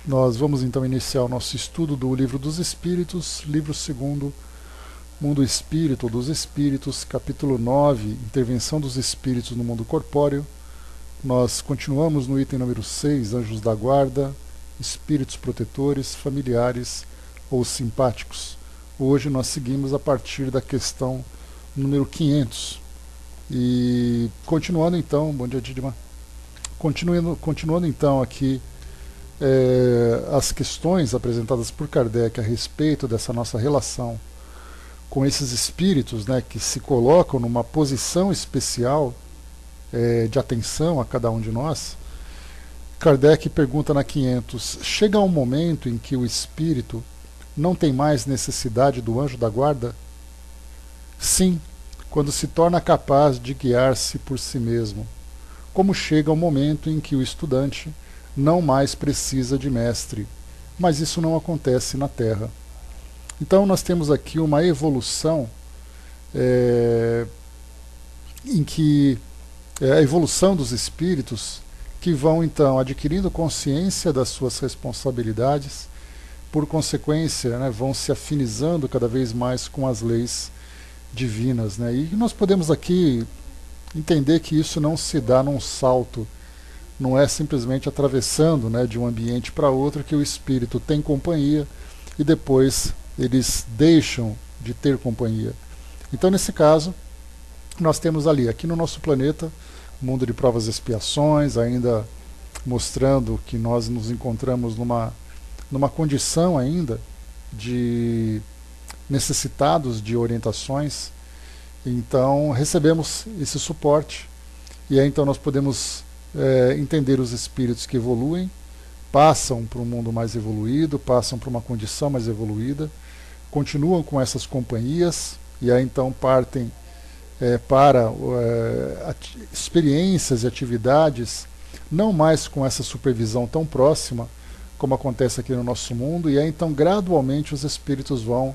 Nós vamos então iniciar o nosso estudo do Livro dos Espíritos, livro 2º, Mundo Espírito dos Espíritos, capítulo 9, Intervenção dos Espíritos no Mundo Corpóreo. Nós continuamos no item número 6, Anjos da Guarda, Espíritos Protetores, Familiares ou Simpáticos. Hoje nós seguimos a partir da questão número 500. E continuando então, bom dia Didima, continuando então aqui as questões apresentadas por Kardec a respeito dessa nossa relação com esses espíritos, né, que se colocam numa posição especial de atenção a cada um de nós. Kardec pergunta na 500, chega um momento em que o espírito não tem mais necessidade do anjo da guarda? Sim, quando se torna capaz de guiar-se por si mesmo, como chega o momento em que o estudante não mais precisa de mestre, mas isso não acontece na Terra. Então nós temos aqui uma evolução em que a evolução dos espíritos que vão então adquirindo consciência das suas responsabilidades, por consequência, né, vão se afinizando cada vez mais com as leis divinas, né? E nós podemos aqui entender que isso não se dá num salto, não é simplesmente atravessando, né, de um ambiente para outro que o espírito tem companhia e depois eles deixam de ter companhia. Então, nesse caso, nós temos ali, aqui no nosso planeta, mundo de provas e expiações, ainda mostrando que nós nos encontramos numa condição ainda de necessitados de orientações. Então, recebemos esse suporte e aí então nós podemos entender os espíritos que evoluem, passam para um mundo mais evoluído, passam para uma condição mais evoluída, continuam com essas companhias e aí então partem para experiências e atividades não mais com essa supervisão tão próxima como acontece aqui no nosso mundo, e aí então gradualmente os espíritos vão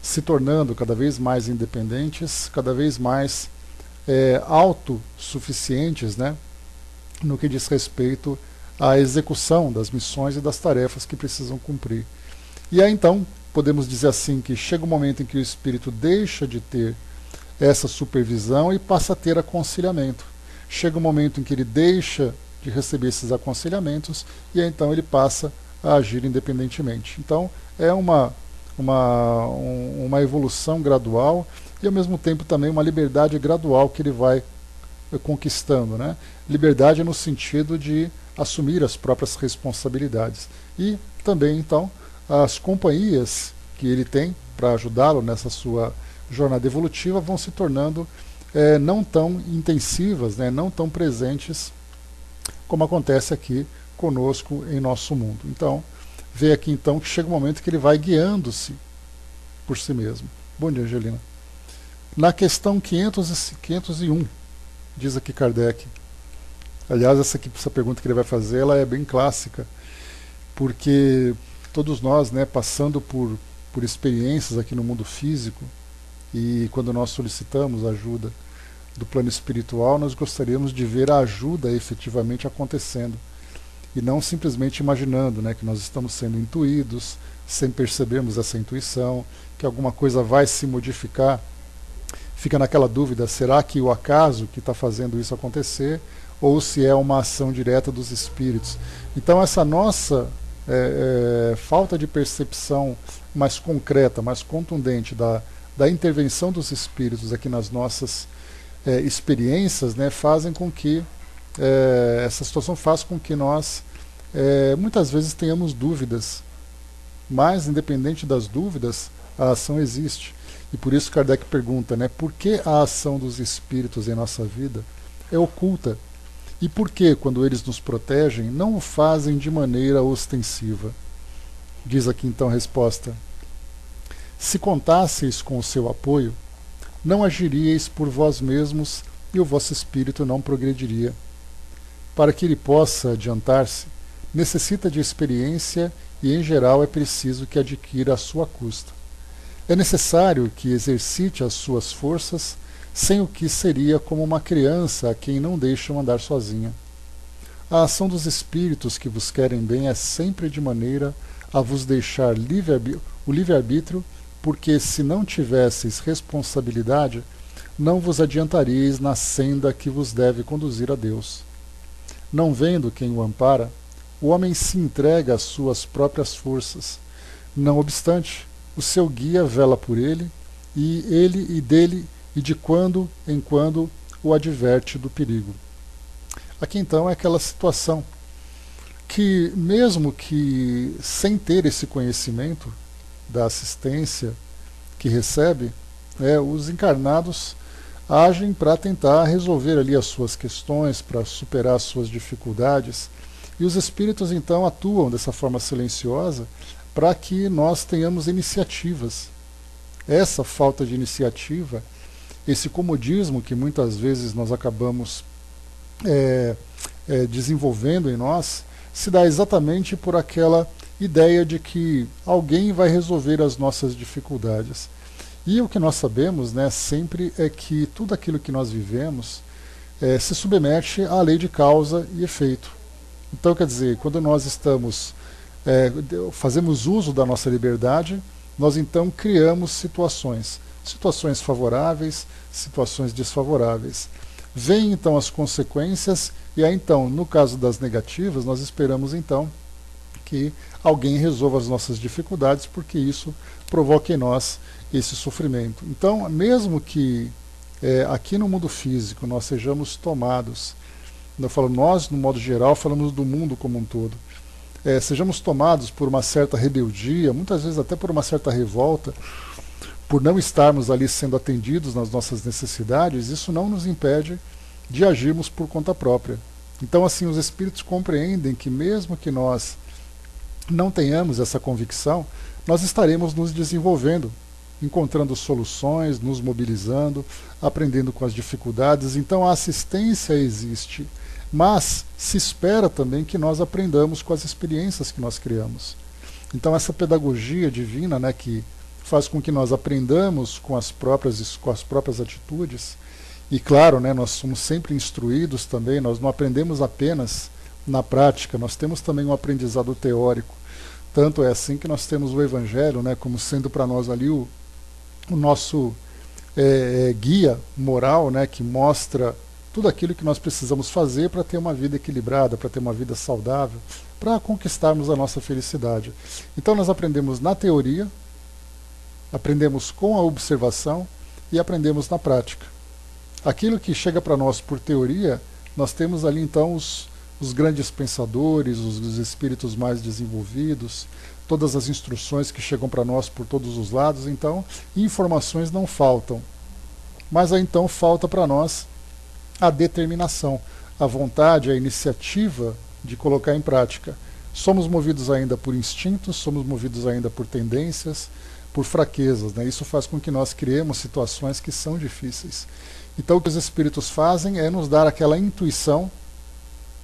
se tornando cada vez mais independentes, cada vez mais autossuficientes, né, no que diz respeito à execução das missões e das tarefas que precisam cumprir. E aí então podemos dizer assim que chega um momento em que o espírito deixa de ter essa supervisão e passa a ter aconselhamento. Chega um momento em que ele deixa de receber esses aconselhamentos e aí então ele passa a agir independentemente. Então é uma evolução gradual e ao mesmo tempo também uma liberdade gradual que ele vai conquistando, né? Liberdade no sentido de assumir as próprias responsabilidades e também então as companhias que ele tem para ajudá-lo nessa sua jornada evolutiva vão se tornando não tão intensivas, né, não tão presentes como acontece aqui conosco em nosso mundo. Então, vê aqui então que chega um momento que ele vai guiando-se por si mesmo. Bom dia, Angelina. Na questão 501, diz aqui Kardec, aliás, essa pergunta que ele vai fazer, ela é bem clássica, porque todos nós, né, passando por experiências aqui no mundo físico, e quando nós solicitamos ajuda do plano espiritual, nós gostaríamos de ver a ajuda efetivamente acontecendo, e não simplesmente imaginando, né, que nós estamos sendo intuídos, sem percebermos essa intuição, que alguma coisa vai se modificar. Fica naquela dúvida, será que o acaso que está fazendo isso acontecer, ou se é uma ação direta dos espíritos? Então essa nossa falta de percepção mais concreta, mais contundente da intervenção dos espíritos aqui nas nossas experiências, né, fazem com que essa situação faz com que nós muitas vezes tenhamos dúvidas, mas independente das dúvidas, a ação existe. E por isso Kardec pergunta, né, por que a ação dos espíritos em nossa vida é oculta? E por que, quando eles nos protegem, não o fazem de maneira ostensiva? Diz aqui então a resposta: se contasseis com o seu apoio, não agiríeis por vós mesmos e o vosso espírito não progrediria. Para que ele possa adiantar-se, necessita de experiência e, em geral, é preciso que adquira a sua custa. É necessário que exercite as suas forças, sem o que seria como uma criança a quem não deixam andar sozinha. A ação dos espíritos que vos querem bem é sempre de maneira a vos deixar o livre-arbítrio, porque se não tivesseis responsabilidade, não vos adiantaríeis na senda que vos deve conduzir a Deus. Não vendo quem o ampara, o homem se entrega às suas próprias forças. Não obstante, o seu guia vela por ele, e dele e de quando em quando o adverte do perigo. Aqui então é aquela situação que, mesmo que sem ter esse conhecimento da assistência que recebe, os encarnados agem para tentar resolver ali as suas questões, para superar as suas dificuldades, e os espíritos então atuam dessa forma silenciosa para que nós tenhamos iniciativas. Essa falta de iniciativa, esse comodismo que muitas vezes nós acabamos desenvolvendo em nós, se dá exatamente por aquela ideia de que alguém vai resolver as nossas dificuldades. E o que nós sabemos, sempre é que tudo aquilo que nós vivemos se submete à lei de causa e efeito. Então, quer dizer, quando nós fazemos uso da nossa liberdade, nós então criamos situações favoráveis, situações desfavoráveis. Vêm então as consequências, e aí então, no caso das negativas, nós esperamos então que alguém resolva as nossas dificuldades, porque isso provoca em nós esse sofrimento. Então, mesmo que aqui no mundo físico nós sejamos tomados, eu falo nós no modo geral, falamos do mundo como um todo, sejamos tomados por uma certa rebeldia, muitas vezes até por uma certa revolta, por não estarmos ali sendo atendidos nas nossas necessidades, isso não nos impede de agirmos por conta própria. Então, assim, os espíritos compreendem que mesmo que nós não tenhamos essa convicção, nós estaremos nos desenvolvendo, encontrando soluções, nos mobilizando, aprendendo com as dificuldades. Então a assistência existe, mas se espera também que nós aprendamos com as experiências que nós criamos. Então essa pedagogia divina, que faz com que nós aprendamos com as próprias atitudes, e claro, nós somos sempre instruídos também, nós não aprendemos apenas na prática, nós temos também um aprendizado teórico. Tanto é assim que nós temos o Evangelho como sendo para nós ali o nosso guia moral, que mostra tudo aquilo que nós precisamos fazer para ter uma vida equilibrada, para ter uma vida saudável, para conquistarmos a nossa felicidade. Então nós aprendemos na teoria, aprendemos com a observação e aprendemos na prática. Aquilo que chega para nós por teoria, nós temos ali então os grandes pensadores, os espíritos mais desenvolvidos, todas as instruções que chegam para nós por todos os lados, então informações não faltam. Mas aí então falta para nós a determinação, a vontade, a iniciativa de colocar em prática. Somos movidos ainda por instintos, somos movidos ainda por tendências, por fraquezas. Isso faz com que nós criemos situações que são difíceis. Então o que os espíritos fazem é nos dar aquela intuição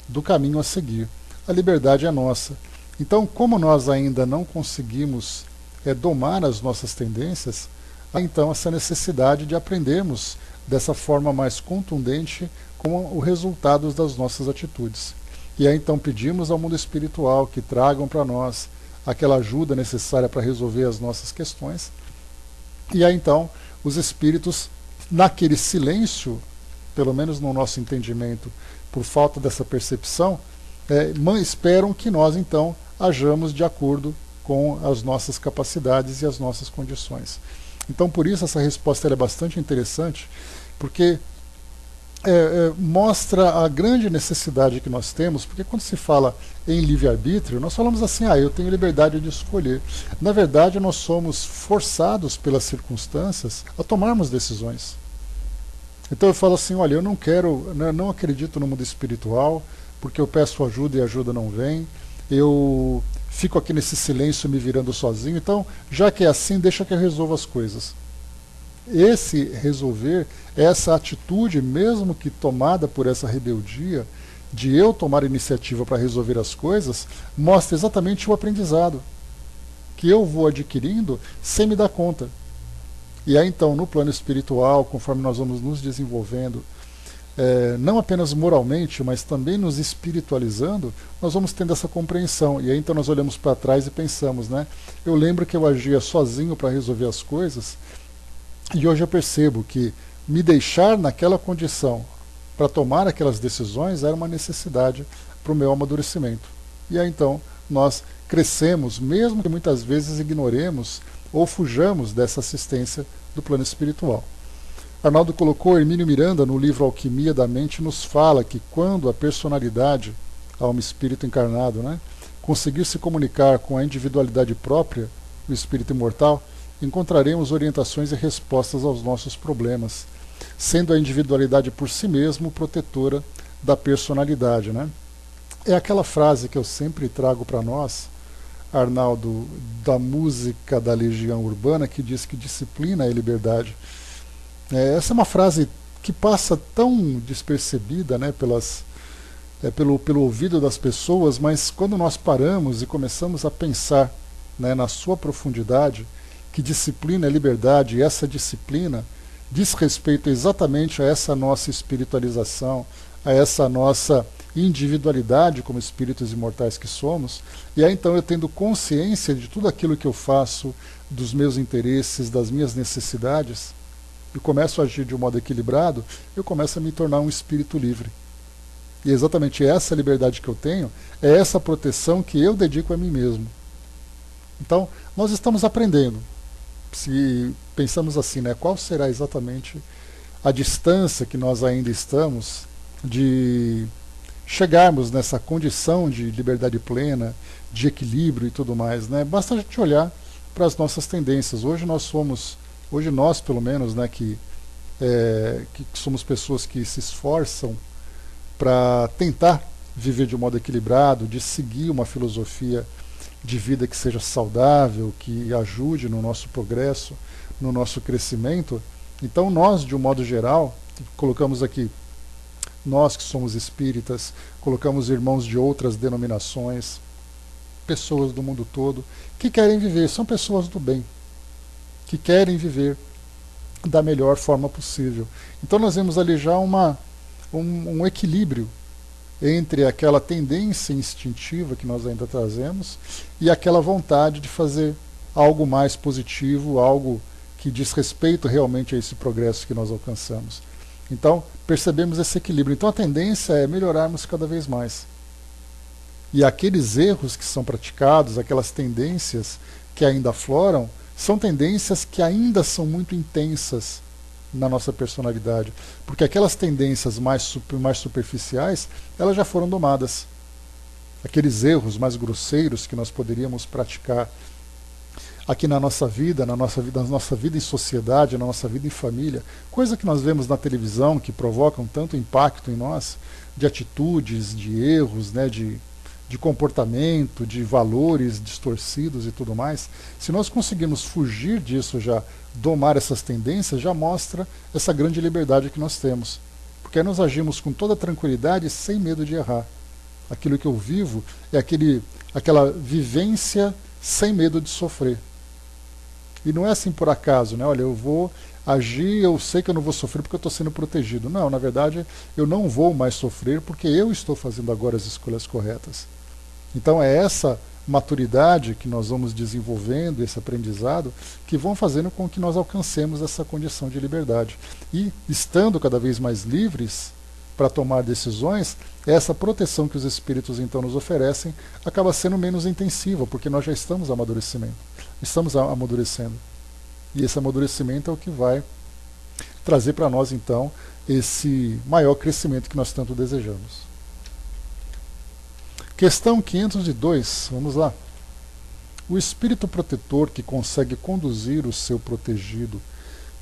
do caminho a seguir. A liberdade é nossa. Então, como nós ainda não conseguimos domar as nossas tendências, há então essa necessidade de aprendermos dessa forma mais contundente com os resultados das nossas atitudes. E aí então pedimos ao mundo espiritual que tragam para nós aquela ajuda necessária para resolver as nossas questões. E aí então os espíritos, naquele silêncio, pelo menos no nosso entendimento, por falta dessa percepção, esperam que nós então hajamos de acordo com as nossas capacidades e as nossas condições. Então por isso essa resposta é bastante interessante, porque mostra a grande necessidade que nós temos, porque quando se fala em livre-arbítrio, nós falamos assim, eu tenho liberdade de escolher. Na verdade, nós somos forçados pelas circunstâncias a tomarmos decisões. Então eu falo assim, olha, eu não acredito no mundo espiritual, porque eu peço ajuda e a ajuda não vem, eu fico aqui nesse silêncio me virando sozinho, então, já que é assim, deixa que eu resolva as coisas. Esse resolver, essa atitude, mesmo que tomada por essa rebeldia, de eu tomar iniciativa para resolver as coisas, mostra exatamente o aprendizado que eu vou adquirindo sem me dar conta. E aí então, no plano espiritual, conforme nós vamos nos desenvolvendo, não apenas moralmente, mas também nos espiritualizando, nós vamos tendo essa compreensão. E aí então nós olhamos para trás e pensamos, né? Eu lembro que eu agia sozinho para resolver as coisas, e hoje eu percebo que me deixar naquela condição para tomar aquelas decisões era uma necessidade para o meu amadurecimento. E aí então nós crescemos, mesmo que muitas vezes ignoremos ou fujamos dessa assistência do plano espiritual. Arnaldo colocou, Hermínio Miranda, no livro Alquimia da Mente, nos fala que quando a personalidade, alma e espírito encarnado, né, conseguir se comunicar com a individualidade própria, o espírito imortal, encontraremos orientações e respostas aos nossos problemas, sendo a individualidade por si mesmo protetora da personalidade, né? É aquela frase que eu sempre trago para nós, Arnaldo, da música da Legião Urbana, que diz que disciplina é liberdade. Essa é uma frase que passa tão despercebida, né, pelo ouvido das pessoas, mas quando nós paramos e começamos a pensar, né, na sua profundidade, que disciplina é liberdade, e essa disciplina diz respeito exatamente a essa nossa espiritualização, a essa nossa individualidade como espíritos imortais que somos, e aí então eu tendo consciência de tudo aquilo que eu faço, dos meus interesses, das minhas necessidades, e começo a agir de um modo equilibrado, eu começo a me tornar um espírito livre. E exatamente essa liberdade que eu tenho é essa proteção que eu dedico a mim mesmo. Então, nós estamos aprendendo. Se pensamos assim, né, qual será exatamente a distância que nós ainda estamos de chegarmos nessa condição de liberdade plena, de equilíbrio e tudo mais, né? Basta a gente olhar para as nossas tendências. Hoje nós pelo menos, né, que somos pessoas que se esforçam para tentar viver de um modo equilibrado, de seguir uma filosofia de vida que seja saudável, que ajude no nosso progresso, no nosso crescimento. Então nós, de um modo geral, colocamos aqui, nós que somos espíritas, colocamos irmãos de outras denominações, pessoas do mundo todo, que querem viver, são pessoas do bem, que querem viver da melhor forma possível. Então nós vemos ali já um equilíbrio entre aquela tendência instintiva que nós ainda trazemos e aquela vontade de fazer algo mais positivo, algo que diz respeito realmente a esse progresso que nós alcançamos. Então, percebemos esse equilíbrio. Então, a tendência é melhorarmos cada vez mais. E aqueles erros que são praticados, aquelas tendências que ainda afloram, são tendências que ainda são muito intensas na nossa personalidade, porque aquelas tendências mais superficiais, elas já foram domadas. Aqueles erros mais grosseiros que nós poderíamos praticar aqui na nossa vida em sociedade, na nossa vida em família, coisa que nós vemos na televisão que provocam tanto impacto em nós, de atitudes, de erros, né, de comportamento, de valores distorcidos e tudo mais. Se nós conseguirmos fugir disso já, domar essas tendências, já mostra essa grande liberdade que nós temos. Porque aí nós agimos com toda tranquilidade, sem medo de errar. Aquilo que eu vivo é aquela vivência sem medo de sofrer. E não é assim por acaso, né? Olha, eu vou agir, eu sei que eu não vou sofrer porque eu estou sendo protegido. Não, na verdade, eu não vou mais sofrer porque eu estou fazendo agora as escolhas corretas. Então é essa maturidade que nós vamos desenvolvendo, esse aprendizado, que vão fazendo com que nós alcancemos essa condição de liberdade. E, estando cada vez mais livres para tomar decisões, essa proteção que os espíritos então nos oferecem acaba sendo menos intensiva, porque nós já estamos amadurecendo. E esse amadurecimento é o que vai trazer para nós então esse maior crescimento que nós tanto desejamos. Questão 502, vamos lá. O espírito protetor que consegue conduzir o seu protegido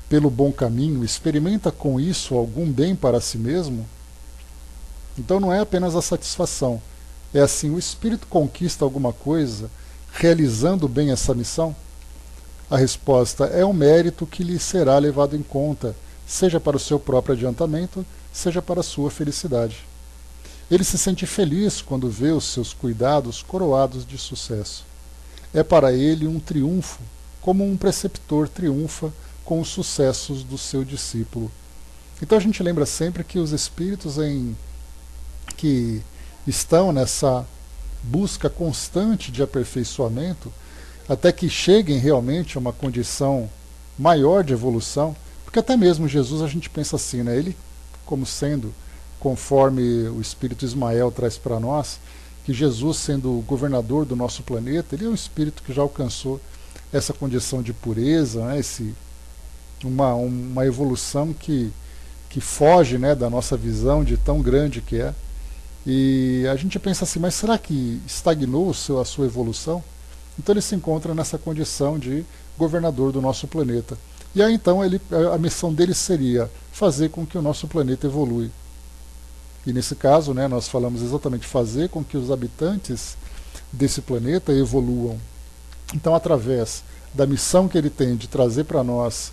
pelo bom caminho, experimenta com isso algum bem para si mesmo? Então não é apenas a satisfação. É assim, o espírito conquista alguma coisa realizando bem essa missão? A resposta é um mérito que lhe será levado em conta, seja para o seu próprio adiantamento, seja para a sua felicidade. Ele se sente feliz quando vê os seus cuidados coroados de sucesso. É para ele um triunfo, como um preceptor triunfa com os sucessos do seu discípulo. Então a gente lembra sempre que os espíritos que estão nessa busca constante de aperfeiçoamento, até que cheguem realmente a uma condição maior de evolução, porque até mesmo Jesus a gente pensa assim, né? Ele como sendo, conforme o Espírito Ismael traz para nós, que Jesus, sendo o governador do nosso planeta, ele é um espírito que já alcançou essa condição de pureza, né? Uma evolução que foge, né, da nossa visão de tão grande que é. E a gente pensa assim, mas será que estagnou a sua evolução? Então ele se encontra nessa condição de governador do nosso planeta. E aí então a missão dele seria fazer com que o nosso planeta evolui. E nesse caso, né, nós falamos exatamente fazer com que os habitantes desse planeta evoluam. Então, através da missão que ele tem de trazer para nós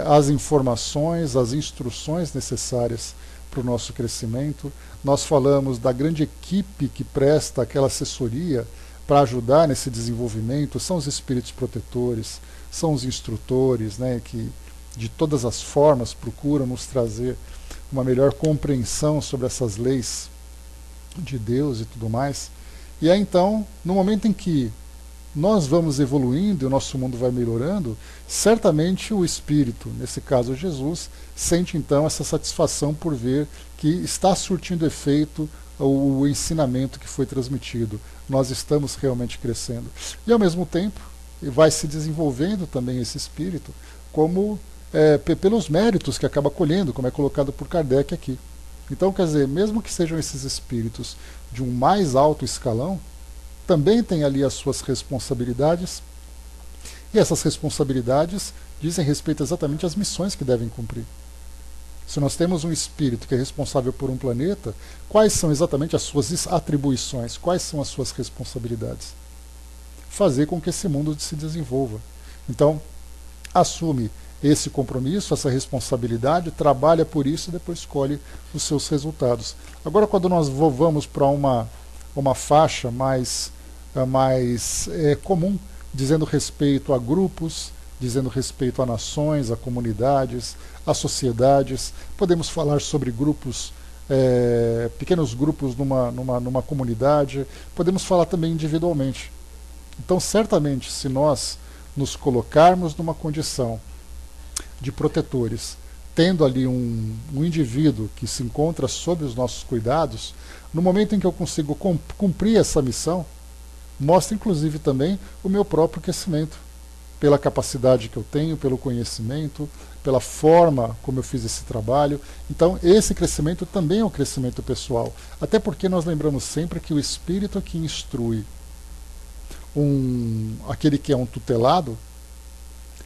as informações, as instruções necessárias para o nosso crescimento, nós falamos da grande equipe que presta aquela assessoria para ajudar nesse desenvolvimento, são os espíritos protetores, são os instrutores, né, que de todas as formas procuram nos trazer uma melhor compreensão sobre essas leis de Deus e tudo mais. E aí então, no momento em que nós vamos evoluindo e o nosso mundo vai melhorando, certamente o Espírito, nesse caso Jesus, sente então essa satisfação por ver que está surtindo efeito o ensinamento que foi transmitido. Nós estamos realmente crescendo. E ao mesmo tempo, vai se desenvolvendo também esse Espírito como pelos méritos que acaba colhendo, como é colocado por Kardec aqui. Então, quer dizer, mesmo que sejam esses espíritos de um mais alto escalão, também tem ali as suas responsabilidades, e essas responsabilidades dizem respeito exatamente às missões que devem cumprir. Se nós temos um espírito que é responsável por um planeta, quais são exatamente as suas atribuições, quais são as suas responsabilidades? Fazer com que esse mundo se desenvolva. Então, assume esse compromisso, essa responsabilidade, trabalha por isso e depois colhe os seus resultados. Agora, quando nós vamos para uma faixa mais comum, dizendo respeito a grupos, dizendo respeito a nações, a comunidades, a sociedades, podemos falar sobre grupos, pequenos grupos numa comunidade, podemos falar também individualmente. Então, certamente, se nós nos colocarmos numa condição de protetores, tendo ali um indivíduo que se encontra sob os nossos cuidados, no momento em que eu consigo cumprir essa missão, mostra inclusive também o meu próprio crescimento, pela capacidade que eu tenho, pelo conhecimento, pela forma como eu fiz esse trabalho. Então esse crescimento também é um crescimento pessoal, até porque nós lembramos sempre que o espírito que instrui aquele que é um tutelado,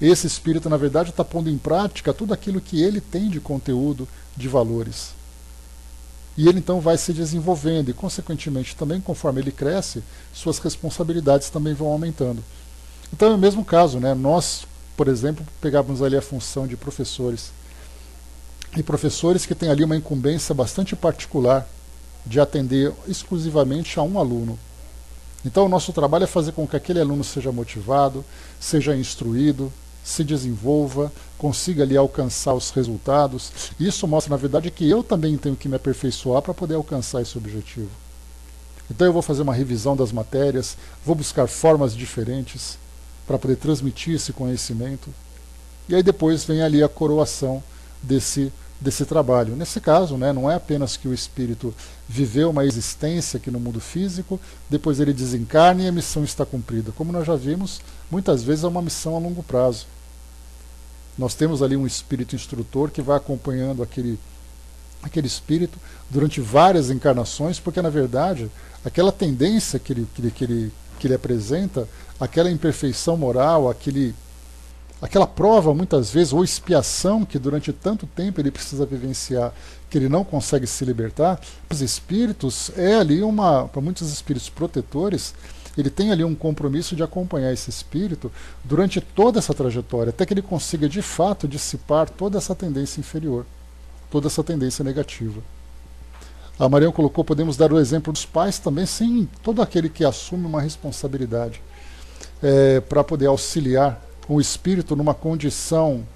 esse espírito, na verdade, está pondo em prática tudo aquilo que ele tem de conteúdo, de valores. E ele então vai se desenvolvendo e, consequentemente, também conforme ele cresce, suas responsabilidades também vão aumentando. Então é o mesmo caso, né? Nós, por exemplo, pegávamos ali a função de professores. E professores que têm ali uma incumbência bastante particular de atender exclusivamente a um aluno. Então o nosso trabalho é fazer com que aquele aluno seja motivado, seja instruído, se desenvolva, consiga ali alcançar os resultados. Isso mostra, na verdade, que eu também tenho que me aperfeiçoar para poder alcançar esse objetivo. Então eu vou fazer uma revisão das matérias, vou buscar formas diferentes para poder transmitir esse conhecimento. E aí depois vem ali a coroação desse trabalho. Nesse caso, né, não é apenas que o espírito viveu uma existência aqui no mundo físico, depois ele desencarna e a missão está cumprida. Como nós já vimos, muitas vezes é uma missão a longo prazo. Nós temos ali um espírito instrutor que vai acompanhando aquele espírito durante várias encarnações, porque na verdade aquela tendência que ele apresenta, aquela imperfeição moral, aquela prova muitas vezes, ou expiação que durante tanto tempo ele precisa vivenciar, que ele não consegue se libertar, os espíritos ali para muitos espíritos protetores, ele tem ali um compromisso de acompanhar esse espírito durante toda essa trajetória, até que ele consiga de fato dissipar toda essa tendência inferior, toda essa tendência negativa. A Mariana colocou, podemos dar o exemplo dos pais também, sim, todo aquele que assume uma responsabilidade para poder auxiliar o espírito numa condição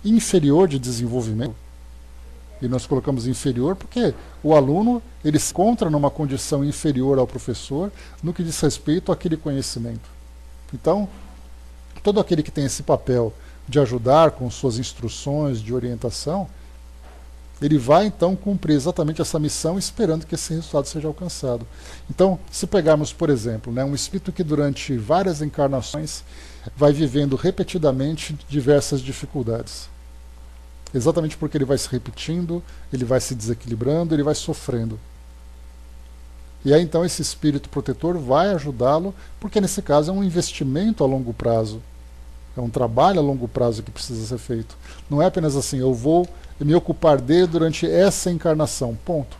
inferior de desenvolvimento, E nós colocamos inferior porque o aluno ele se encontra numa condição inferior ao professor no que diz respeito àquele conhecimento. Então, todo aquele que tem esse papel de ajudar com suas instruções, de orientação, ele vai então cumprir exatamente essa missão esperando que esse resultado seja alcançado. Então, se pegarmos, por exemplo, um espírito que durante várias encarnações vai vivendo repetidamente diversas dificuldades. Exatamente porque ele vai se repetindo, ele vai se desequilibrando, ele vai sofrendo. E aí então esse espírito protetor vai ajudá-lo, porque nesse caso é um investimento a longo prazo. É um trabalho a longo prazo que precisa ser feito. Não é apenas assim, eu vou me ocupar dele durante essa encarnação, ponto.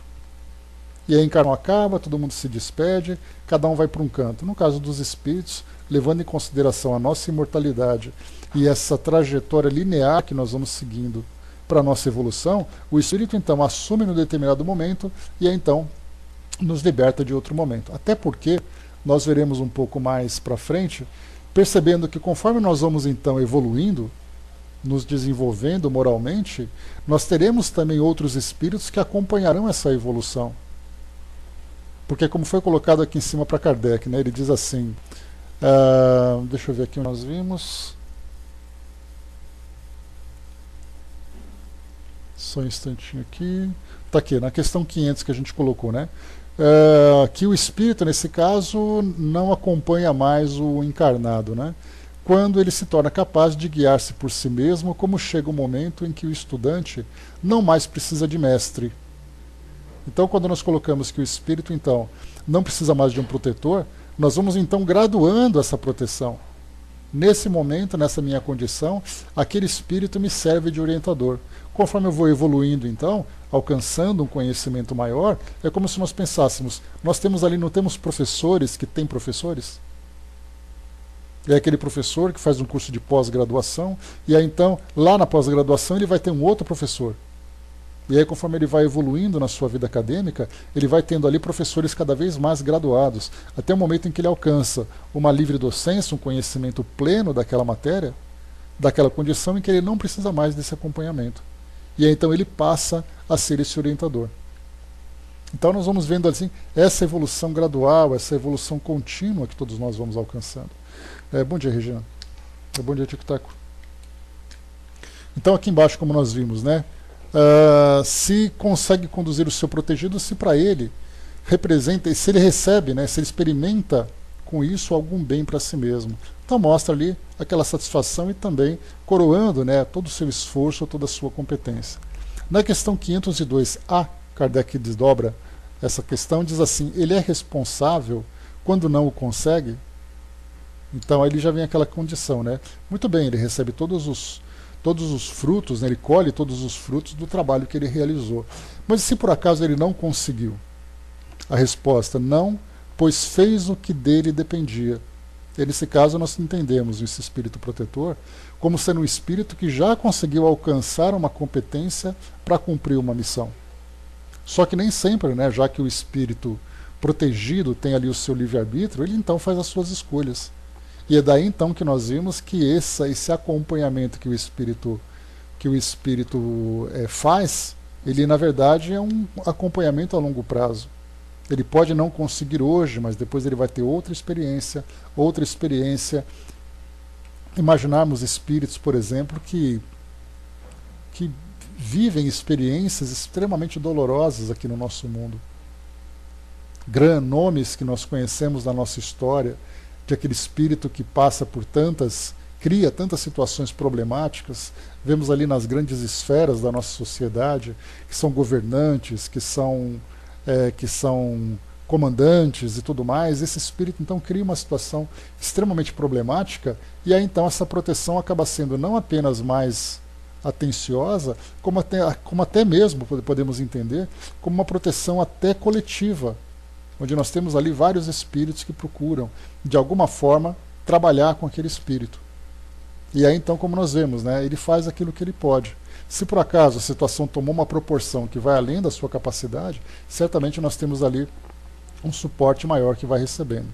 E a encarnação acaba, todo mundo se despede, cada um vai para um canto. No caso dos espíritos, levando em consideração a nossa imortalidade e essa trajetória linear que nós vamos seguindo para a nossa evolução, o espírito então assume num determinado momento e aí, então nos liberta de outro momento. Até porque nós veremos um pouco mais para frente, percebendo que conforme nós vamos então evoluindo, nos desenvolvendo moralmente, nós teremos também outros espíritos que acompanharão essa evolução. Porque como foi colocado aqui em cima para Kardec, ele diz assim, deixa eu ver aqui onde nós vimos, só um instantinho aqui, está aqui, na questão 500 que a gente colocou, que o espírito, nesse caso, não acompanha mais o encarnado, quando ele se torna capaz de guiar-se por si mesmo, como chega o momento em que o estudante não mais precisa de mestre. Então, quando nós colocamos que o espírito, então, não precisa mais de um protetor, nós vamos, então, graduando essa proteção. Nesse momento, nessa minha condição, aquele espírito me serve de orientador. Conforme eu vou evoluindo, então, alcançando um conhecimento maior, é como se nós pensássemos, nós temos ali, não temos professores que têm professores? É aquele professor que faz um curso de pós-graduação, e aí então, lá na pós-graduação, ele vai ter um outro professor. E aí, conforme ele vai evoluindo na sua vida acadêmica, ele vai tendo ali professores cada vez mais graduados, até o momento em que ele alcança uma livre docência, um conhecimento pleno daquela matéria, daquela condição em que ele não precisa mais desse acompanhamento. E aí, então, ele passa a ser esse orientador. Então, nós vamos vendo assim, essa evolução gradual, essa evolução contínua que todos nós vamos alcançando. Bom dia, Regina. Bom dia, Tico-Taco. Então, aqui embaixo, como nós vimos, se consegue conduzir o seu protegido, se para ele representa, se ele recebe, se ele experimenta com isso algum bem para si mesmo. Então mostra ali aquela satisfação e também coroando todo o seu esforço, toda a sua competência. Na questão 502A, Kardec desdobra essa questão, diz assim, ele é responsável quando não o consegue? Então aí ele já vem aquela condição, Muito bem, ele recebe todos os frutos, ele colhe todos os frutos do trabalho que ele realizou. Mas se por acaso ele não conseguiu? A resposta, não, pois fez o que dele dependia. E nesse caso nós entendemos esse espírito protetor como sendo um espírito que já conseguiu alcançar uma competência para cumprir uma missão. Só que nem sempre, já que o espírito protegido tem ali o seu livre-arbítrio, ele então faz as suas escolhas. E é daí então que nós vimos que esse acompanhamento que o espírito faz, ele na verdade é um acompanhamento a longo prazo. Ele pode não conseguir hoje, mas depois ele vai ter outra experiência. Imaginarmos espíritos, por exemplo, que vivem experiências extremamente dolorosas aqui no nosso mundo. Nomes que nós conhecemos da nossa história, de aquele espírito que passa por cria tantas situações problemáticas, vemos ali nas grandes esferas da nossa sociedade, que são governantes, que são comandantes e tudo mais, esse espírito então cria uma situação extremamente problemática, e aí então essa proteção acaba sendo não apenas mais atenciosa, como até mesmo podemos entender, como uma proteção até coletiva, onde nós temos ali vários espíritos que procuram, de alguma forma, trabalhar com aquele espírito. E aí então, como nós vemos, ele faz aquilo que ele pode. Se por acaso a situação tomou uma proporção que vai além da sua capacidade, certamente nós temos ali um suporte maior que vai recebendo.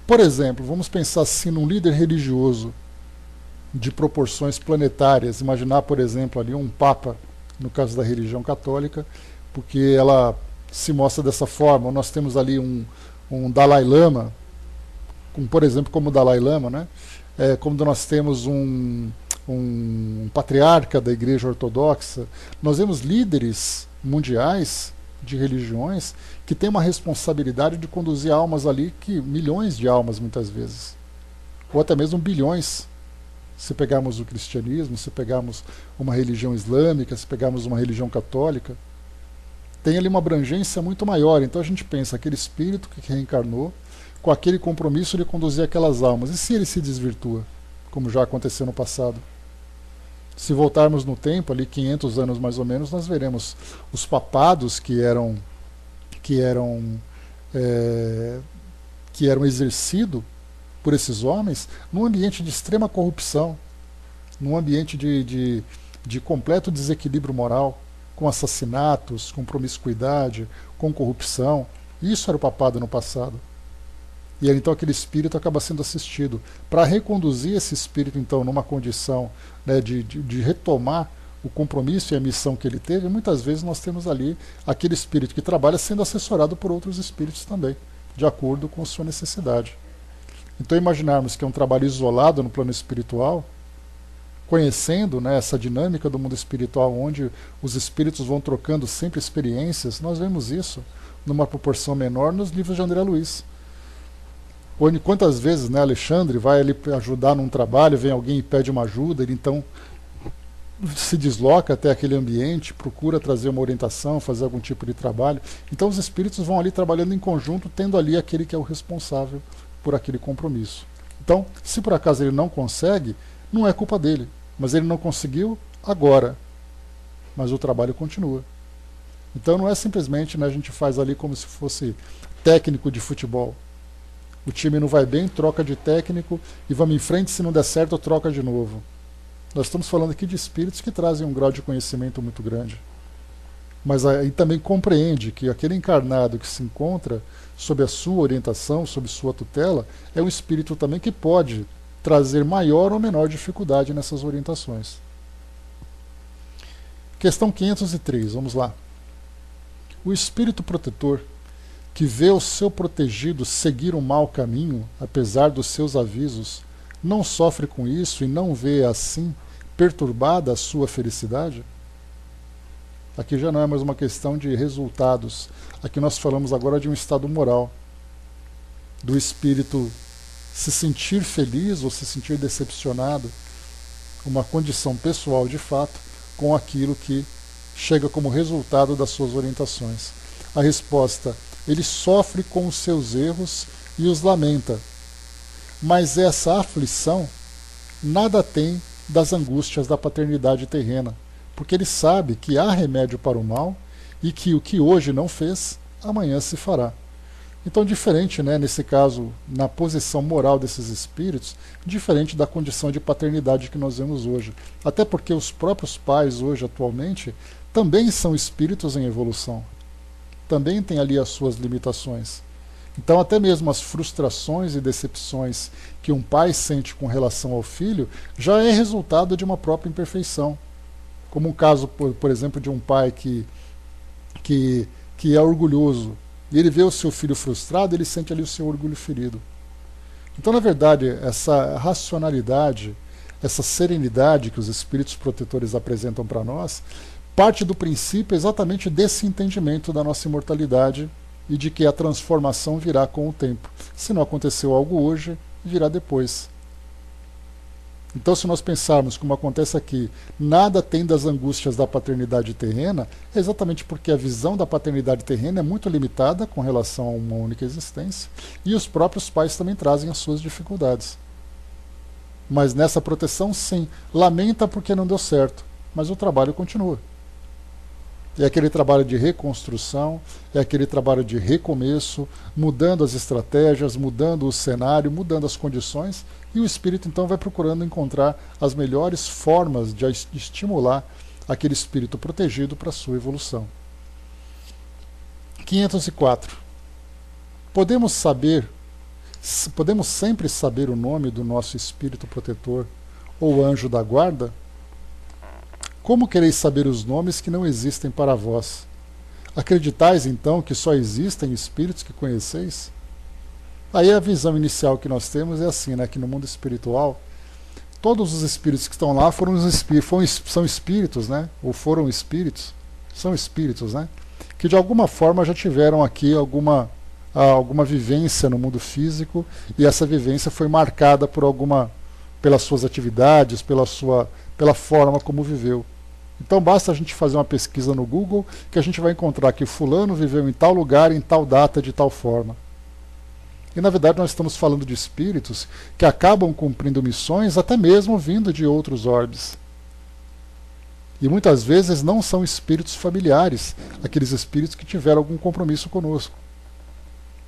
Por exemplo, vamos pensar assim num líder religioso de proporções planetárias, imaginar, por exemplo, ali um Papa no caso da religião católica, porque ela se mostra dessa forma. Nós temos ali um Dalai Lama, por exemplo, como o Dalai Lama, né? Como nós temos um patriarca da Igreja Ortodoxa, nós vemos líderes mundiais de religiões que têm uma responsabilidade de conduzir almas ali, milhões de almas muitas vezes, ou até mesmo bilhões. Se pegarmos o cristianismo, se pegarmos uma religião islâmica, se pegarmos uma religião católica, tem ali uma abrangência muito maior. Então a gente pensa, aquele espírito que reencarnou, com aquele compromisso de conduzir aquelas almas, e se ele se desvirtua, como já aconteceu no passado? Se voltarmos no tempo, ali 500 anos mais ou menos, nós veremos os papados que eram exercidos por esses homens num ambiente de extrema corrupção, num ambiente de completo desequilíbrio moral, com assassinatos, com promiscuidade, com corrupção. Isso era o papado no passado. E aí, então aquele espírito acaba sendo assistido. Para reconduzir esse espírito, então, numa condição, né, de retomar o compromisso e a missão que ele teve, muitas vezes nós temos ali aquele espírito que trabalha sendo assessorado por outros espíritos também, de acordo com a sua necessidade. Então imaginarmos que é um trabalho isolado no plano espiritual, conhecendo, né, essa dinâmica do mundo espiritual, onde os espíritos vão trocando sempre experiências, nós vemos isso numa proporção menor nos livros de André Luiz. Onde quantas vezes, né, Alexandre vai ali ajudar num trabalho, vem alguém e pede uma ajuda, ele então se desloca até aquele ambiente, procura trazer uma orientação, fazer algum tipo de trabalho. Então os espíritos vão ali trabalhando em conjunto, tendo ali aquele que é o responsável por aquele compromisso. Então, se por acaso ele não consegue, não é culpa dele, mas ele não conseguiu agora, mas o trabalho continua. Então não é simplesmente, né, a gente faz ali como se fosse técnico de futebol. O time não vai bem, troca de técnico e vamos em frente, se não der certo, troca de novo. Nós estamos falando aqui de espíritos que trazem um grau de conhecimento muito grande. Mas aí também compreende que aquele encarnado que se encontra sob a sua orientação, sob sua tutela, é um espírito também que pode trazer maior ou menor dificuldade nessas orientações. Questão 503, vamos lá. O espírito protetor, que vê o seu protegido seguir um mau caminho, apesar dos seus avisos, não sofre com isso e não vê assim perturbada a sua felicidade? Aqui já não é mais uma questão de resultados. Aqui nós falamos agora de um estado moral, do espírito se sentir feliz ou se sentir decepcionado, uma condição pessoal de fato, com aquilo que chega como resultado das suas orientações. A resposta: ele sofre com os seus erros e os lamenta, mas essa aflição nada tem das angústias da paternidade terrena, porque ele sabe que há remédio para o mal e que o que hoje não fez, amanhã se fará. Então, diferente, né, nesse caso, na posição moral desses espíritos, diferente da condição de paternidade que nós vemos hoje. Até porque os próprios pais hoje, atualmente, também são espíritos em evolução. Também têm ali as suas limitações. Então, até mesmo as frustrações e decepções que um pai sente com relação ao filho já é resultado de uma própria imperfeição. Como um caso, por exemplo, de um pai que é orgulhoso e ele vê o seu filho frustrado, ele sente ali o seu orgulho ferido. Então, na verdade, essa racionalidade, essa serenidade que os espíritos protetores apresentam para nós, parte do princípio exatamente desse entendimento da nossa imortalidade e de que a transformação virá com o tempo. Se não aconteceu algo hoje, virá depois. Então, se nós pensarmos, como acontece aqui, nada tem das angústias da paternidade terrena, é exatamente porque a visão da paternidade terrena é muito limitada com relação a uma única existência, e os próprios pais também trazem as suas dificuldades. Mas nessa proteção, sim, lamenta porque não deu certo, mas o trabalho continua. É aquele trabalho de reconstrução, é aquele trabalho de recomeço, mudando as estratégias, mudando o cenário, mudando as condições, e o espírito então vai procurando encontrar as melhores formas de estimular aquele espírito protegido para a sua evolução. 504. Podemos sempre saber o nome do nosso espírito protetor ou anjo da guarda? Como quereis saber os nomes que não existem para vós? Acreditais, então, que só existem espíritos que conheceis? Aí a visão inicial que nós temos é assim, né, que no mundo espiritual, todos os espíritos que estão lá são espíritos, né, ou foram espíritos, são espíritos, né, que de alguma forma já tiveram aqui alguma vivência no mundo físico, e essa vivência foi marcada pelas suas atividades, pela forma como viveu. Então basta a gente fazer uma pesquisa no Google que a gente vai encontrar que fulano viveu em tal lugar, em tal data, de tal forma. E na verdade nós estamos falando de espíritos que acabam cumprindo missões até mesmo vindo de outros orbes. E muitas vezes não são espíritos familiares, aqueles espíritos que tiveram algum compromisso conosco.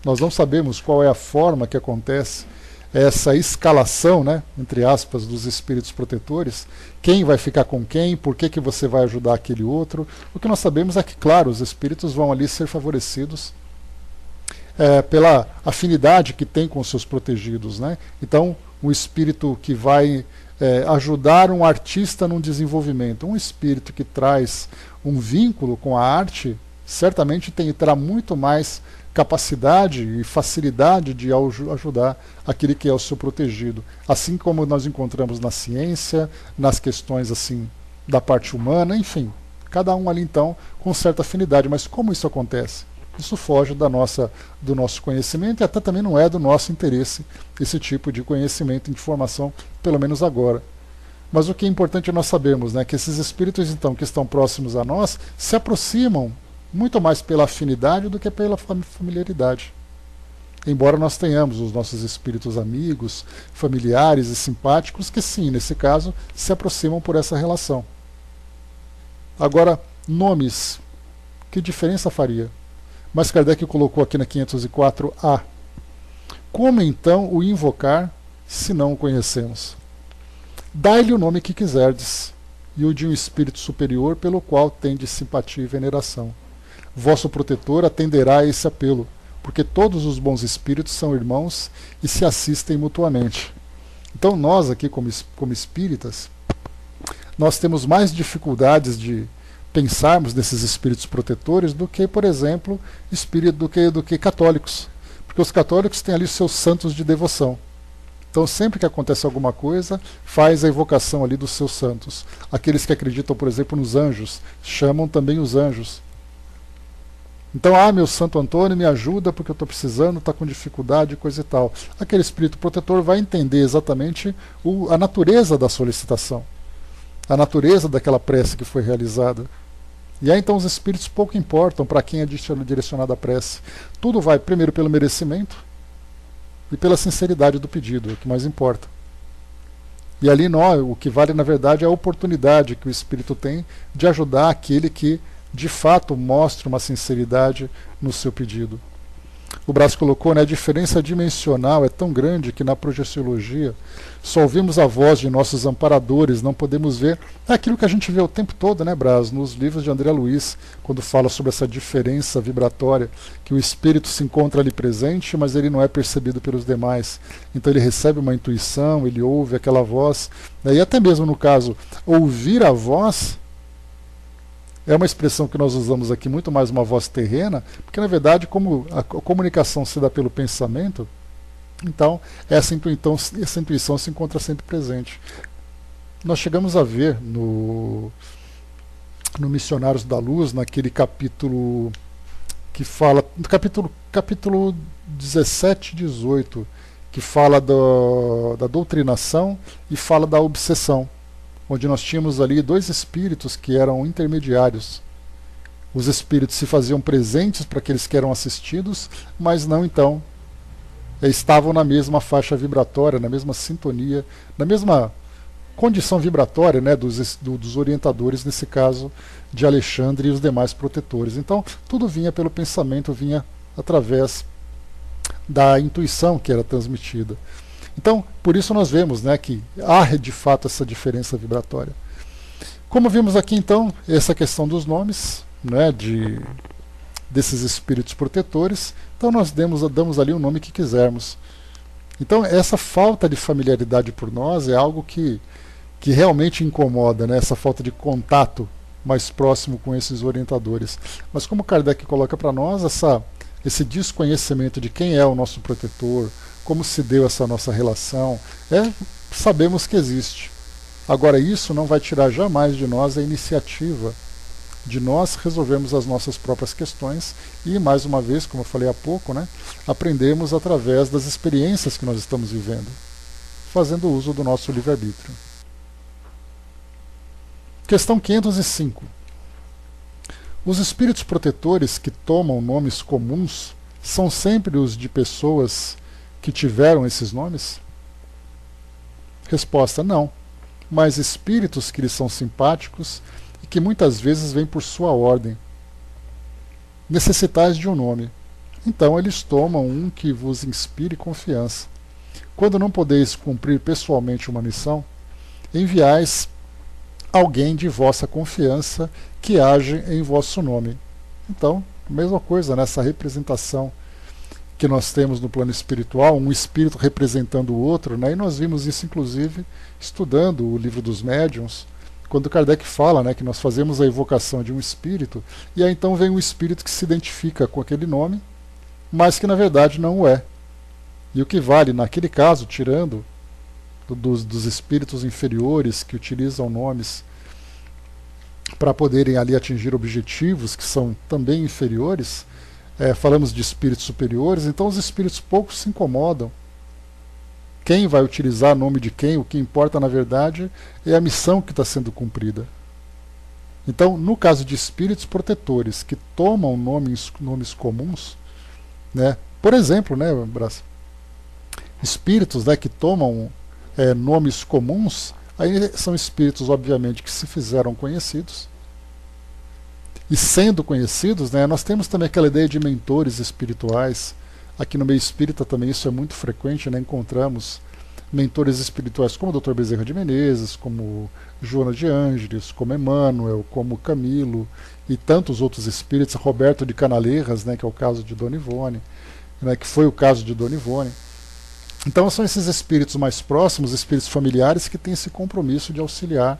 Nós não sabemos qual é a forma que acontece essa escalação, né, entre aspas, dos espíritos protetores, quem vai ficar com quem, por que você vai ajudar aquele outro. O que nós sabemos é que, claro, os espíritos vão ali ser favorecidos pela afinidade que tem com os seus protegidos, né? Então, um espírito que vai ajudar um artista num desenvolvimento, um espírito que traz um vínculo com a arte, certamente terá muito mais capacidade e facilidade de ajudar aquele que é o seu protegido. Assim como nós encontramos na ciência, nas questões assim da parte humana, enfim, cada um ali então com certa afinidade. Mas como isso acontece? Isso foge do nosso conhecimento e até também não é do nosso interesse esse tipo de conhecimento e informação, pelo menos agora. Mas o que é importante nós sabermos, né, que esses espíritos então que estão próximos a nós se aproximam muito mais pela afinidade do que pela familiaridade. Embora nós tenhamos os nossos espíritos amigos, familiares e simpáticos, que sim, nesse caso, se aproximam por essa relação. Agora, nomes, que diferença faria? Mas Kardec colocou aqui na 504A. Como então o invocar, se não o conhecemos? Dai-lhe o nome que quiserdes, e o de um espírito superior pelo qual tendes simpatia e veneração. Vosso protetor atenderá a esse apelo, porque todos os bons espíritos são irmãos e se assistem mutuamente. Então nós aqui, como espíritas, nós temos mais dificuldades de pensarmos nesses espíritos protetores do que, por exemplo, do que católicos. Porque os católicos têm ali seus santos de devoção. Então sempre que acontece alguma coisa, faz a evocação ali dos seus santos. Aqueles que acreditam, por exemplo, nos anjos, chamam também os anjos. Então, meu Santo Antônio, me ajuda porque eu estou precisando, está com dificuldade, coisa e tal. Aquele espírito protetor vai entender exatamente a natureza da solicitação, a natureza daquela prece que foi realizada. E aí então os espíritos pouco importam para quem é direcionada a prece. Tudo vai primeiro pelo merecimento e pela sinceridade do pedido, é o que mais importa. E ali o que vale na verdade é a oportunidade que o espírito tem de ajudar aquele que de fato mostra uma sinceridade no seu pedido. O Brás colocou, né, a diferença dimensional é tão grande que na projeciologia só ouvimos a voz de nossos amparadores, não podemos ver aquilo que a gente vê o tempo todo, né, Brás, nos livros de André Luiz, quando fala sobre essa diferença vibratória, que o espírito se encontra ali presente, mas ele não é percebido pelos demais. Então ele recebe uma intuição, ele ouve aquela voz, né, e até mesmo no caso, ouvir a voz é uma expressão que nós usamos aqui muito mais uma voz terrena, porque na verdade como a comunicação se dá pelo pensamento, então essa intuição se encontra sempre presente. Nós chegamos a ver no Missionários da Luz, naquele capítulo que fala, no capítulo 17 e 18, que fala da doutrinação e fala da obsessão, onde nós tínhamos ali dois espíritos que eram intermediários. Os espíritos se faziam presentes para aqueles que eram assistidos, mas não então estavam na mesma faixa vibratória, na mesma sintonia, na mesma condição vibratória, né, dos orientadores, nesse caso de Alexandre e os demais protetores. Então tudo vinha pelo pensamento, vinha através da intuição que era transmitida. Então, por isso nós vemos, né, que há de fato essa diferença vibratória. Como vimos aqui então, essa questão dos nomes, né, desses espíritos protetores, então nós damos ali o nome que quisermos. Então essa falta de familiaridade por nós é algo que que realmente incomoda, né, essa falta de contato mais próximo com esses orientadores. Mas como Kardec coloca para nós, esse desconhecimento de quem é o nosso protetor, como se deu essa nossa relação, sabemos que existe. Agora, isso não vai tirar jamais de nós a iniciativa de nós resolvermos as nossas próprias questões e, mais uma vez, como eu falei há pouco, né, aprendemos através das experiências que nós estamos vivendo, fazendo uso do nosso livre-arbítrio. Questão 505. Os espíritos protetores que tomam nomes comuns são sempre os de pessoas que tiveram esses nomes? Resposta: não. Mas espíritos que lhes são simpáticos e que muitas vezes vêm por sua ordem. Necessitais de um nome. Então eles tomam um que vos inspire confiança. Quando não podeis cumprir pessoalmente uma missão, enviais alguém de vossa confiança que age em vosso nome. Então, mesma coisa nessa representação que nós temos no plano espiritual, um espírito representando o outro, né? E nós vimos isso inclusive estudando o livro dos médiuns, quando Kardec fala, né, que nós fazemos a evocação de um espírito, e aí então vem um espírito que se identifica com aquele nome, mas que na verdade não o é. E o que vale naquele caso, tirando dos espíritos inferiores que utilizam nomes para poderem ali atingir objetivos que são também inferiores, falamos de espíritos superiores, então os espíritos poucos se incomodam. Quem vai utilizar o nome de quem, o que importa na verdade é a missão que está sendo cumprida. Então, no caso de espíritos protetores que tomam nomes comuns, né, por exemplo, né, espíritos, né, que tomam nomes comuns, aí são espíritos, obviamente, que se fizeram conhecidos. E sendo conhecidos, né, nós temos também aquela ideia de mentores espirituais. Aqui no meio espírita também isso é muito frequente, né, encontramos mentores espirituais como o Dr. Bezerra de Menezes, como Joana de Ângeles, como Emmanuel, como Camilo e tantos outros espíritos, Roberto de Canaleiras, né, que é o caso de Dona Ivone, né, que foi o caso de Dona Ivone. Então são esses espíritos mais próximos, espíritos familiares, que têm esse compromisso de auxiliar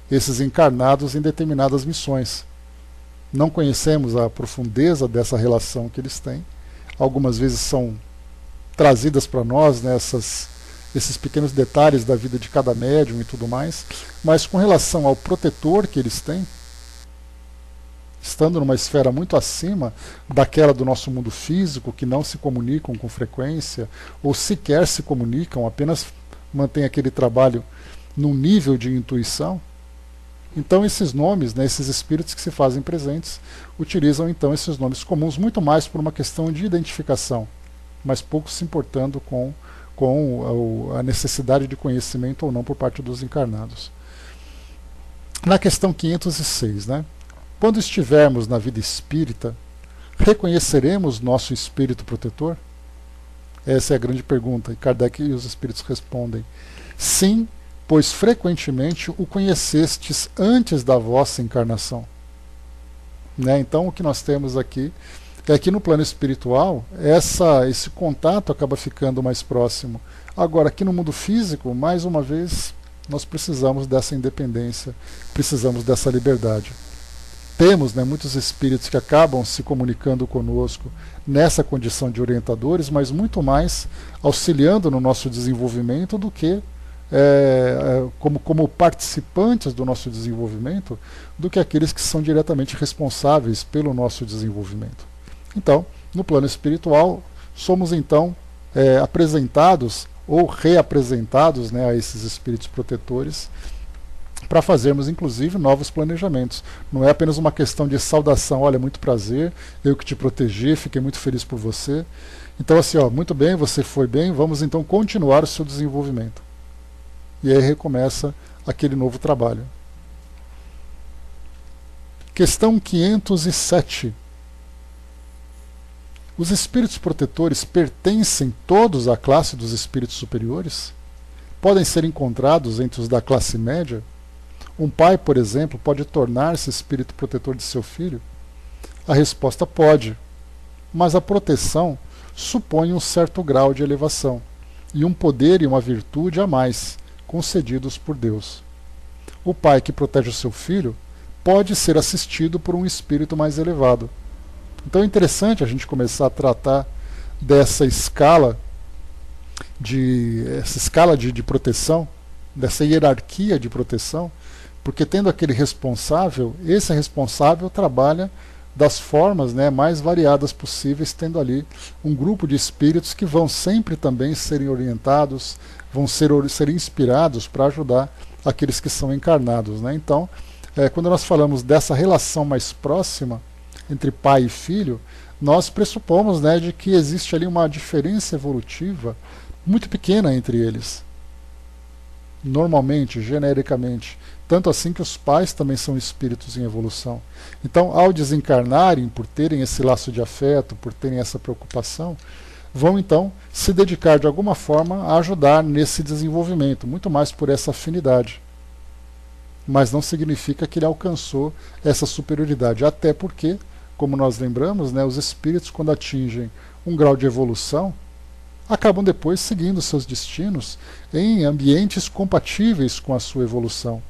esses encarnados em determinadas missões. Não conhecemos a profundeza dessa relação que eles têm. Algumas vezes são trazidas para nós, né, esses pequenos detalhes da vida de cada médium e tudo mais, mas com relação ao protetor que eles têm, estando numa esfera muito acima daquela do nosso mundo físico, que não se comunicam com frequência, ou sequer se comunicam, apenas mantém aquele trabalho num nível de intuição. Então esses nomes, né, esses espíritos que se fazem presentes, utilizam então esses nomes comuns muito mais por uma questão de identificação, mas pouco se importando com a necessidade de conhecimento ou não por parte dos encarnados. Na questão 506, né, quando estivermos na vida espírita, reconheceremos nosso espírito protetor? Essa é a grande pergunta, e Kardec e os espíritos respondem: sim, pois frequentemente o conhecestes antes da vossa encarnação. Né? Então o que nós temos aqui é que no plano espiritual esse contato acaba ficando mais próximo. Agora aqui no mundo físico, mais uma vez, nós precisamos dessa independência, precisamos dessa liberdade. Temos, né, muitos espíritos que acabam se comunicando conosco nessa condição de orientadores, mas muito mais auxiliando no nosso desenvolvimento do que como participantes do nosso desenvolvimento, do que aqueles que são diretamente responsáveis pelo nosso desenvolvimento. Então, no plano espiritual, somos então apresentados ou reapresentados, né, a esses espíritos protetores, para fazermos inclusive novos planejamentos. Não é apenas uma questão de saudação: olha, muito prazer, eu que te protegi, fiquei muito feliz por você. Então assim, muito bem, você foi bem, vamos então continuar o seu desenvolvimento. E aí recomeça aquele novo trabalho. Questão 507. Os espíritos protetores pertencem todos à classe dos espíritos superiores? Podem ser encontrados entre os da classe média? Um pai, por exemplo, pode tornar-se espírito protetor de seu filho? A resposta: pode, mas a proteção supõe um certo grau de elevação, e um poder e uma virtude a mais, concedidos por Deus. o pai que protege o seu filho pode ser assistido por um espírito mais elevado. Então é interessante a gente começar a tratar dessa escala de proteção, dessa hierarquia de proteção, porque tendo aquele responsável, esse responsável trabalha das formas, né, mais variadas possíveis, tendo ali um grupo de espíritos que vão sempre também serem orientados, vão ser inspirados para ajudar aqueles que são encarnados, né? Então, quando nós falamos dessa relação mais próxima entre pai e filho, nós pressupomos, né, de que existe ali uma diferença evolutiva muito pequena entre eles. Normalmente, genericamente. Tanto assim que os pais também são espíritos em evolução. Então, ao desencarnarem, por terem esse laço de afeto, por terem essa preocupação, vão então se dedicar de alguma forma a ajudar nesse desenvolvimento, muito mais por essa afinidade. Mas não significa que ele alcançou essa superioridade, até porque, como nós lembramos, né, os espíritos, quando atingem um grau de evolução, acabam depois seguindo seus destinos em ambientes compatíveis com a sua evolução.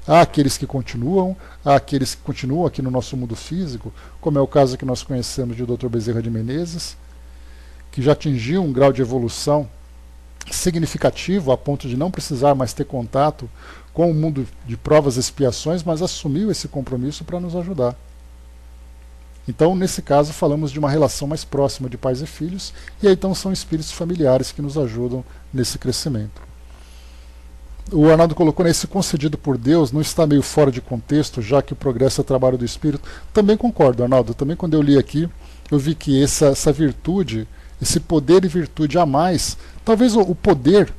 Há aqueles que continuam, há aqueles que continuam aqui no nosso mundo físico, como é o caso que nós conhecemos de Dr. Bezerra de Menezes, que já atingiu um grau de evolução significativo a ponto de não precisar mais ter contato com o mundo de provas e expiações, mas assumiu esse compromisso para nos ajudar. Então, nesse caso, falamos de uma relação mais próxima de pais e filhos, e aí então são espíritos familiares que nos ajudam nesse crescimento. O Arnaldo colocou, esse concedido por Deus não está meio fora de contexto, já que o progresso é trabalho do Espírito. Também concordo, Arnaldo. Também quando eu li aqui, eu vi que essa virtude, esse poder e virtude a mais, talvez o poder,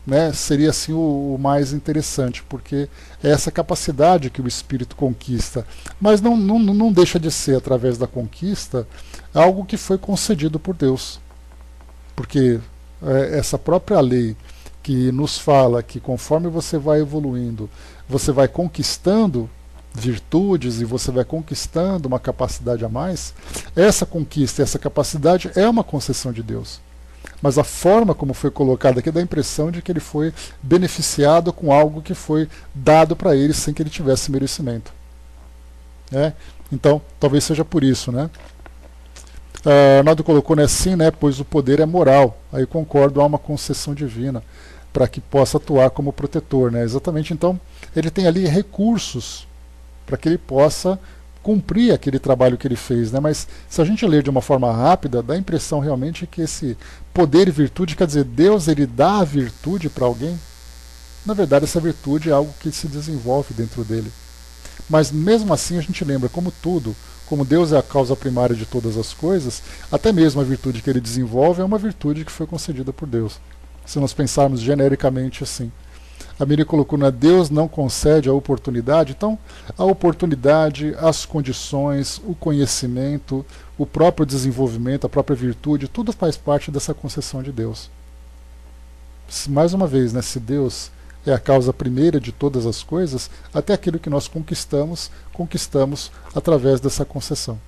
né, seria assim o mais interessante, porque é essa capacidade que o Espírito conquista. Mas não deixa de ser, através da conquista, algo que foi concedido por Deus. Porque essa própria lei que nos fala que conforme você vai evoluindo, você vai conquistando virtudes e você vai conquistando uma capacidade a mais, essa conquista, essa capacidade é uma concessão de Deus. Mas a forma como foi colocada aqui dá a impressão de que ele foi beneficiado com algo que foi dado para ele sem que ele tivesse merecimento. Então, talvez seja por isso, né? Arnaldo colocou, né, assim, né, pois o poder é moral. Aí concordo, há uma concessão divina para que possa atuar como protetor, né? Exatamente, então ele tem ali recursos para que ele possa cumprir aquele trabalho que ele fez, né? Mas se a gente ler de uma forma rápida, dá a impressão realmente que esse poder e virtude, quer dizer, Deus ele dá a virtude para alguém. Na verdade, essa virtude é algo que se desenvolve dentro dele. Mas mesmo assim a gente lembra, como tudo, como Deus é a causa primária de todas as coisas, até mesmo a virtude que ele desenvolve é uma virtude que foi concedida por Deus. Se nós pensarmos genericamente assim. A Miri colocou, né, Deus não concede a oportunidade, então a oportunidade, as condições, o conhecimento, o próprio desenvolvimento, a própria virtude, tudo faz parte dessa concessão de Deus. Mais uma vez, né, se Deus é a causa primeira de todas as coisas, até aquilo que nós conquistamos através dessa concessão.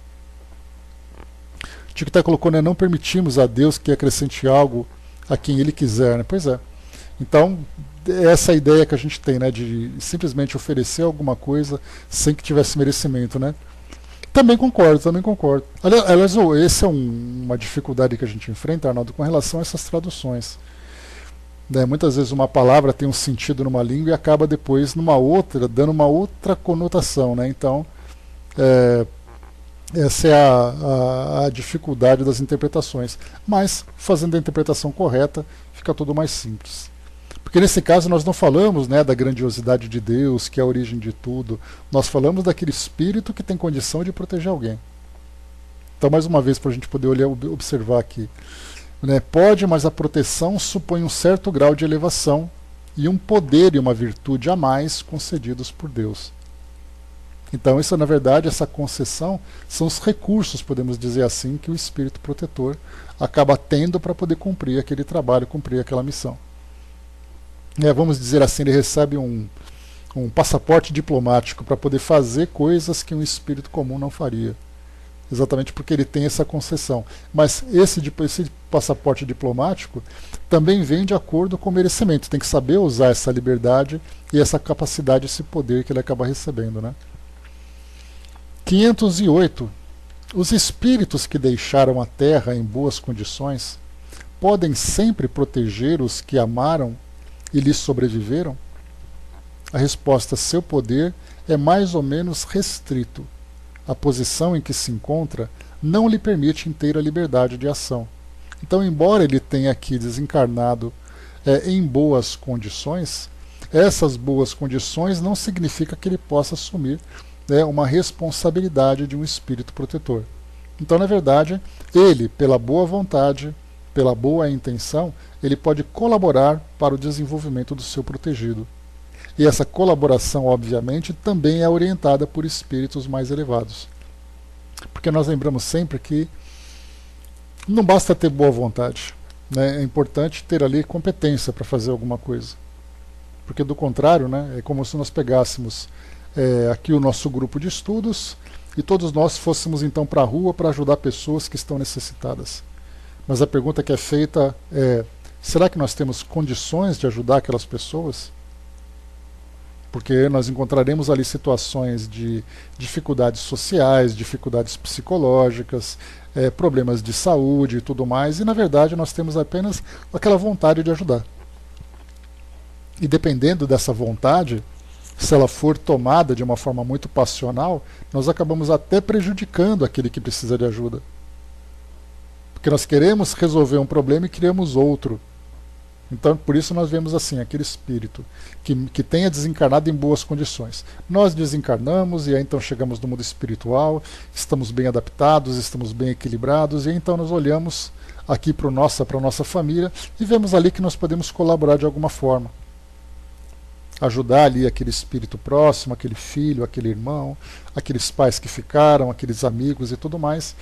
Tiquitá colocou, né, não permitimos a Deus que acrescente algo a quem Ele quiser, né? Pois é. Então, essa ideia que a gente tem, né, de simplesmente oferecer alguma coisa sem que tivesse merecimento, né? Também concordo. Aliás, essa é uma dificuldade que a gente enfrenta, Arnaldo, com relação a essas traduções. Né? Muitas vezes uma palavra tem um sentido numa língua e acaba depois numa outra, dando uma outra conotação, né? Então, essa é a dificuldade das interpretações. Mas, fazendo a interpretação correta, fica tudo mais simples. Porque nesse caso nós não falamos, né, da grandiosidade de Deus, que é a origem de tudo. Nós falamos daquele espírito que tem condição de proteger alguém. Então, mais uma vez, para a gente poder observar aqui. Né, pode, mas a proteção supõe um certo grau de elevação e um poder e uma virtude a mais concedidos por Deus. Então, isso, na verdade, essa concessão são os recursos, podemos dizer assim, que o espírito protetor acaba tendo para poder cumprir aquele trabalho, cumprir aquela missão. Vamos dizer assim, ele recebe um passaporte diplomático para poder fazer coisas que um espírito comum não faria. exatamente porque ele tem essa concessão. Mas esse passaporte diplomático também vem de acordo com o merecimento. Tem que saber usar essa liberdade e essa capacidade, esse poder que ele acaba recebendo, né? 508. Os espíritos que deixaram a Terra em boas condições podem sempre proteger os que amaram e lhes sobreviveram? A resposta: seu poder é mais ou menos restrito. A posição em que se encontra não lhe permite inteira liberdade de ação. Então, embora ele tenha aqui desencarnado em boas condições, essas boas condições não significa que ele possa assumir uma responsabilidade de um espírito protetor. Então, na verdade, ele, pela boa vontade, pela boa intenção, ele pode colaborar para o desenvolvimento do seu protegido. E essa colaboração, obviamente, também é orientada por espíritos mais elevados. Porque nós lembramos sempre que não basta ter boa vontade, né? É importante ter ali competência para fazer alguma coisa. Porque do contrário, né, é como se nós pegássemos aqui o nosso grupo de estudos e todos nós fôssemos então para a rua para ajudar pessoas que estão necessitadas. Mas a pergunta que é feita é: será que nós temos condições de ajudar aquelas pessoas? Porque nós encontraremos ali situações de dificuldades sociais, dificuldades psicológicas, problemas de saúde e tudo mais, e na verdade nós temos apenas aquela vontade de ajudar. E dependendo dessa vontade, se ela for tomada de uma forma muito passional, nós acabamos até prejudicando aquele que precisa de ajuda. Porque nós queremos resolver um problema e criamos outro. Então, por isso nós vemos assim, aquele espírito que tenha desencarnado em boas condições. Nós desencarnamos e aí então chegamos no mundo espiritual, estamos bem adaptados, estamos bem equilibrados, e então nós olhamos aqui para a nossa família e vemos ali que nós podemos colaborar de alguma forma. Ajudar ali aquele espírito próximo, aquele filho, aquele irmão, aqueles pais que ficaram, aqueles amigos e tudo mais.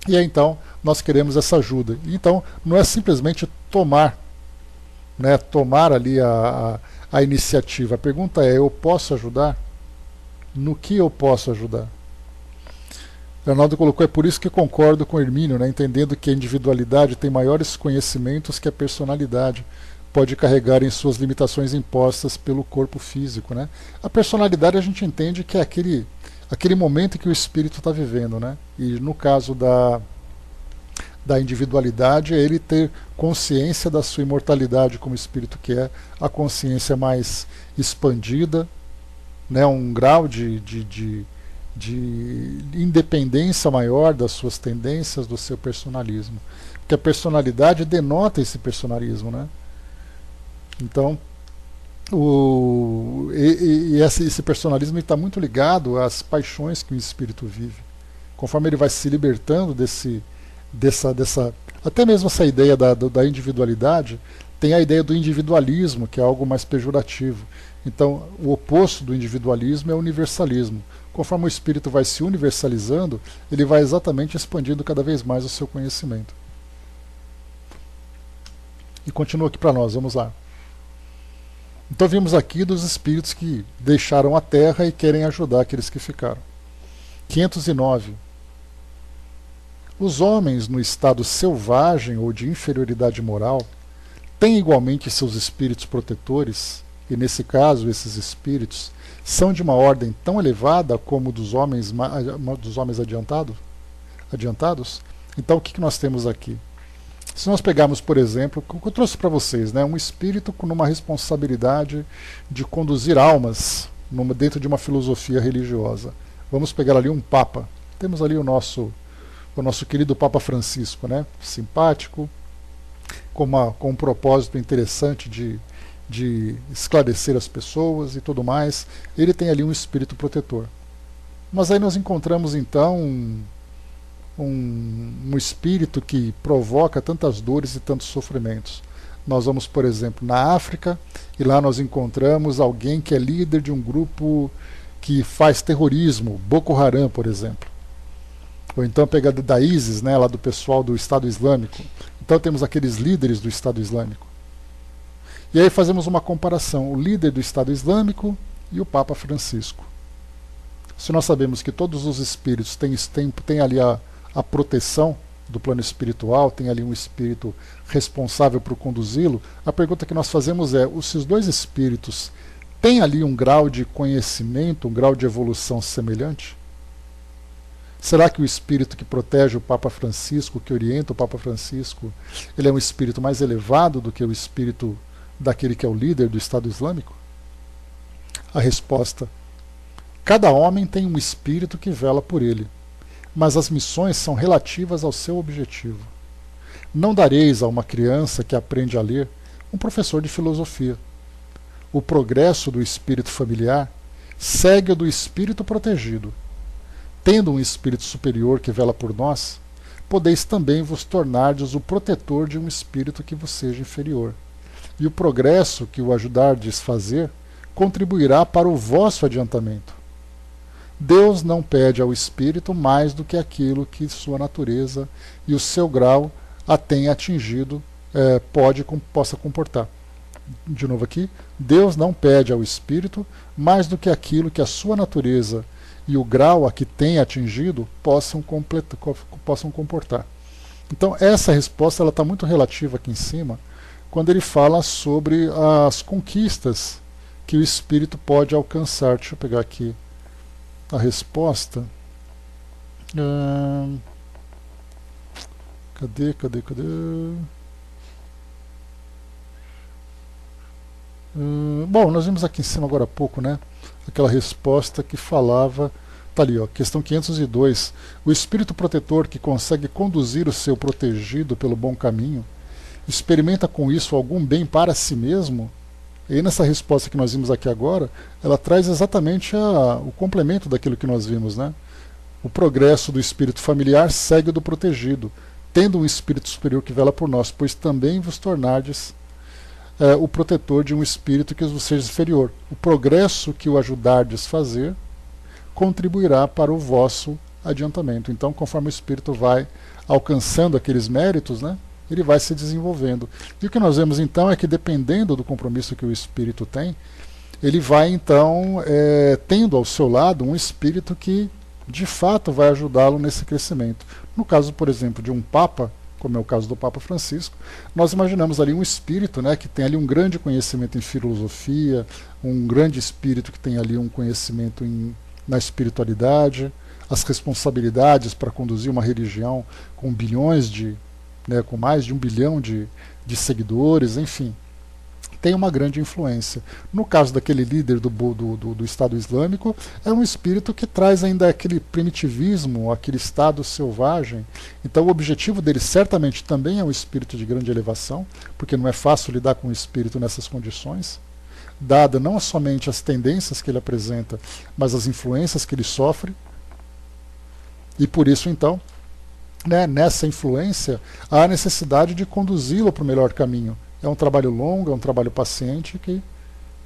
E aí então nós queremos essa ajuda. Então não é simplesmente tomar ali a iniciativa. A pergunta é: eu posso ajudar? No que eu posso ajudar? Leonardo colocou: é por isso que concordo com Hermínio, né, entendendo que a individualidade tem maiores conhecimentos que a personalidade pode carregar em suas limitações impostas pelo corpo físico, né? A personalidade a gente entende que é aquele momento que o espírito está vivendo, né? E no caso da individualidade é ele ter consciência da sua imortalidade como espírito que é, a consciência mais expandida, né? Um grau de independência maior das suas tendências, do seu personalismo. Porque a personalidade denota esse personalismo, né? Então, esse personalismo está muito ligado às paixões que o espírito vive. Conforme ele vai se libertando até mesmo essa ideia da individualidade, tem a ideia do individualismo, que é algo mais pejorativo. Então, o oposto do individualismo é o universalismo. Conforme o espírito vai se universalizando, ele vai exatamente expandindo cada vez mais o seu conhecimento. E continua aqui para nós, vamos lá. Então vimos aqui dos espíritos que deixaram a Terra e querem ajudar aqueles que ficaram. 509. Os homens no estado selvagem ou de inferioridade moral têm igualmente seus espíritos protetores, e nesse caso esses espíritos são de uma ordem tão elevada como dos homens adiantados? Então o que nós temos aqui? Se nós pegarmos, por exemplo, o que eu trouxe para vocês, né, um espírito com uma responsabilidade de conduzir almas dentro de uma filosofia religiosa. Vamos pegar ali um Papa. Temos ali o nosso querido Papa Francisco, né, simpático, com um propósito interessante de esclarecer as pessoas e tudo mais. Ele tem ali um espírito protetor. Mas aí nós encontramos então um espírito que provoca tantas dores e tantos sofrimentos. Nós vamos, por exemplo, na África, e lá nós encontramos alguém que é líder de um grupo que faz terrorismo, Boko Haram, por exemplo. Ou então pegar da ISIS, né, lá do pessoal do Estado Islâmico. Então temos aqueles líderes do Estado Islâmico. E aí fazemos uma comparação, o líder do Estado Islâmico e o Papa Francisco. Se nós sabemos que todos os espíritos têm ali a proteção do plano espiritual, tem ali um espírito responsável por conduzi-lo, a pergunta que nós fazemos é, se os dois espíritos têm ali um grau de conhecimento, um grau de evolução semelhante? Será que o espírito que protege o Papa Francisco, que orienta o Papa Francisco, ele é um espírito mais elevado do que o espírito daquele que é o líder do Estado Islâmico? A resposta: cada homem tem um espírito que vela por ele, mas as missões são relativas ao seu objetivo. Não dareis a uma criança que aprende a ler um professor de filosofia. O progresso do espírito familiar segue o do espírito protegido. Tendo um espírito superior que vela por nós, podeis também vos tornardes o protetor de um espírito que vos seja inferior. E o progresso que o ajudardes fazer contribuirá para o vosso adiantamento. Deus não pede ao espírito mais do que aquilo que sua natureza e o seu grau a tem atingido possa comportar. De novo aqui, Deus não pede ao espírito mais do que aquilo que a sua natureza e o grau a que tem atingido possam comportar. Então essa resposta está muito relativa aqui em cima, quando ele fala sobre as conquistas que o espírito pode alcançar. Deixa eu pegar aqui a resposta. Cadê? Bom, nós vimos aqui em cima agora há pouco, né? Aquela resposta que falava, tá ali, ó, questão 502. O espírito protetor que consegue conduzir o seu protegido pelo bom caminho, experimenta com isso algum bem para si mesmo? E nessa resposta que nós vimos aqui agora, ela traz exatamente o complemento daquilo que nós vimos, né? O progresso do espírito familiar segue o do protegido, tendo um espírito superior que vela por nós, pois também vos tornardes o protetor de um espírito que vos seja inferior. O progresso que o ajudardes fazer contribuirá para o vosso adiantamento. Então, conforme o espírito vai alcançando aqueles méritos, né, ele vai se desenvolvendo. E o que nós vemos então é que, dependendo do compromisso que o espírito tem, ele vai então tendo ao seu lado um espírito que de fato vai ajudá-lo nesse crescimento. No caso, por exemplo, de um Papa, como é o caso do Papa Francisco, nós imaginamos ali um espírito, né, que tem ali um grande conhecimento em filosofia, um grande espírito que tem ali um conhecimento na espiritualidade, as responsabilidades para conduzir uma religião com bilhões com mais de 1 bilhão de seguidores, enfim, tem uma grande influência. No caso daquele líder do Estado Islâmico, é um espírito que traz ainda aquele primitivismo, aquele estado selvagem. Então o objetivo dele certamente também é um espírito de grande elevação, porque não é fácil lidar com um espírito nessas condições, dada não somente as tendências que ele apresenta, mas as influências que ele sofre. E por isso, então, nessa influência, há a necessidade de conduzi-lo para o melhor caminho. É um trabalho longo, é um trabalho paciente que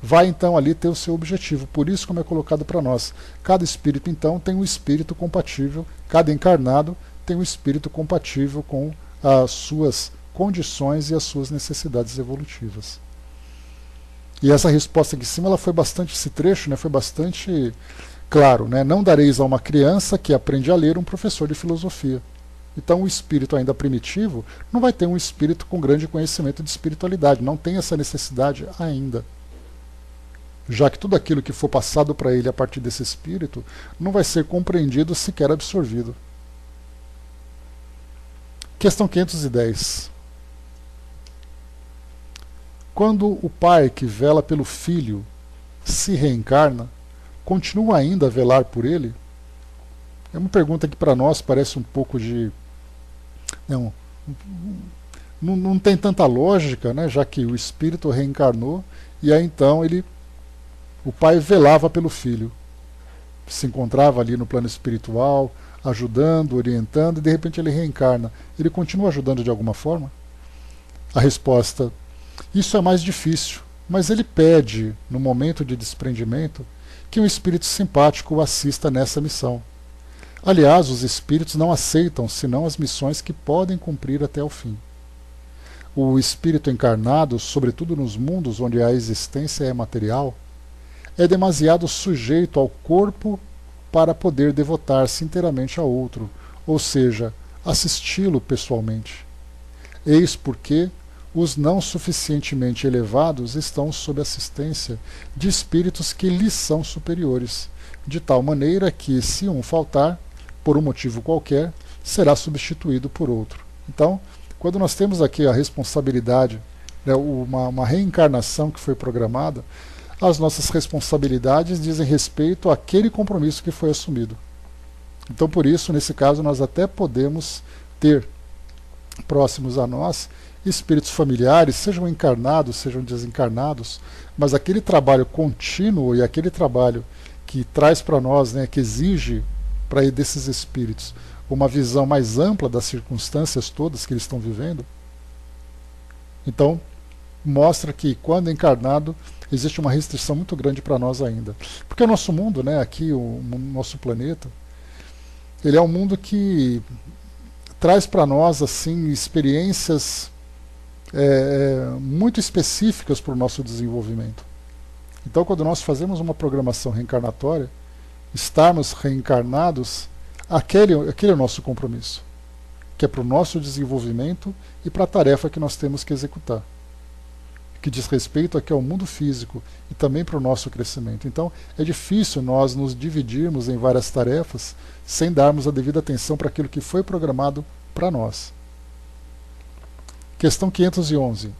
vai então ali ter o seu objetivo. Por isso, como é colocado para nós, cada espírito então tem um espírito compatível, cada encarnado tem um espírito compatível com as suas condições e as suas necessidades evolutivas. E essa resposta aqui em cima, ela foi bastante, esse trecho, né, foi bastante claro, né? Não dareis a uma criança que aprende a ler um professor de filosofia. Então o espírito ainda primitivo não vai ter um espírito com grande conhecimento de espiritualidade, não tem essa necessidade ainda. Já que tudo aquilo que for passado para ele a partir desse espírito não vai ser compreendido, sequer absorvido. Questão 510. Quando o pai que vela pelo filho se reencarna, continua ainda a velar por ele? É uma pergunta que para nós parece um pouco de... Não tem tanta lógica, né, já que o espírito reencarnou e aí então o pai velava pelo filho, se encontrava ali no plano espiritual, ajudando, orientando, e de repente ele reencarna. Ele continua ajudando de alguma forma? A resposta: isso é mais difícil, mas ele pede, no momento de desprendimento, que um espírito simpático o assista nessa missão. Aliás, os espíritos não aceitam senão as missões que podem cumprir até o fim. O espírito encarnado, sobretudo nos mundos onde a existência é material, é demasiado sujeito ao corpo para poder devotar-se inteiramente a outro, ou seja, assisti-lo pessoalmente. Eis porque os não suficientemente elevados estão sob assistência de espíritos que lhes são superiores, de tal maneira que, se um faltar, por um motivo qualquer, será substituído por outro. Então, quando nós temos aqui a responsabilidade, né, uma reencarnação que foi programada, as nossas responsabilidades dizem respeito àquele compromisso que foi assumido. Então, por isso, nesse caso, nós até podemos ter próximos a nós espíritos familiares, sejam encarnados, sejam desencarnados, mas aquele trabalho contínuo e aquele trabalho que traz para nós, né, que exige para desses espíritos uma visão mais ampla das circunstâncias todas que eles estão vivendo, então mostra que quando encarnado existe uma restrição muito grande para nós ainda. Porque o nosso mundo, né, aqui o nosso planeta, ele é um mundo que traz para nós assim experiências muito específicas para o nosso desenvolvimento. Então, quando nós fazemos uma programação reencarnatória, estarmos reencarnados, aquele é o nosso compromisso, que é para o nosso desenvolvimento e para a tarefa que nós temos que executar, que diz respeito aqui ao mundo físico e também para o nosso crescimento. Então, é difícil nós nos dividirmos em várias tarefas sem darmos a devida atenção para aquilo que foi programado para nós. Questão 511.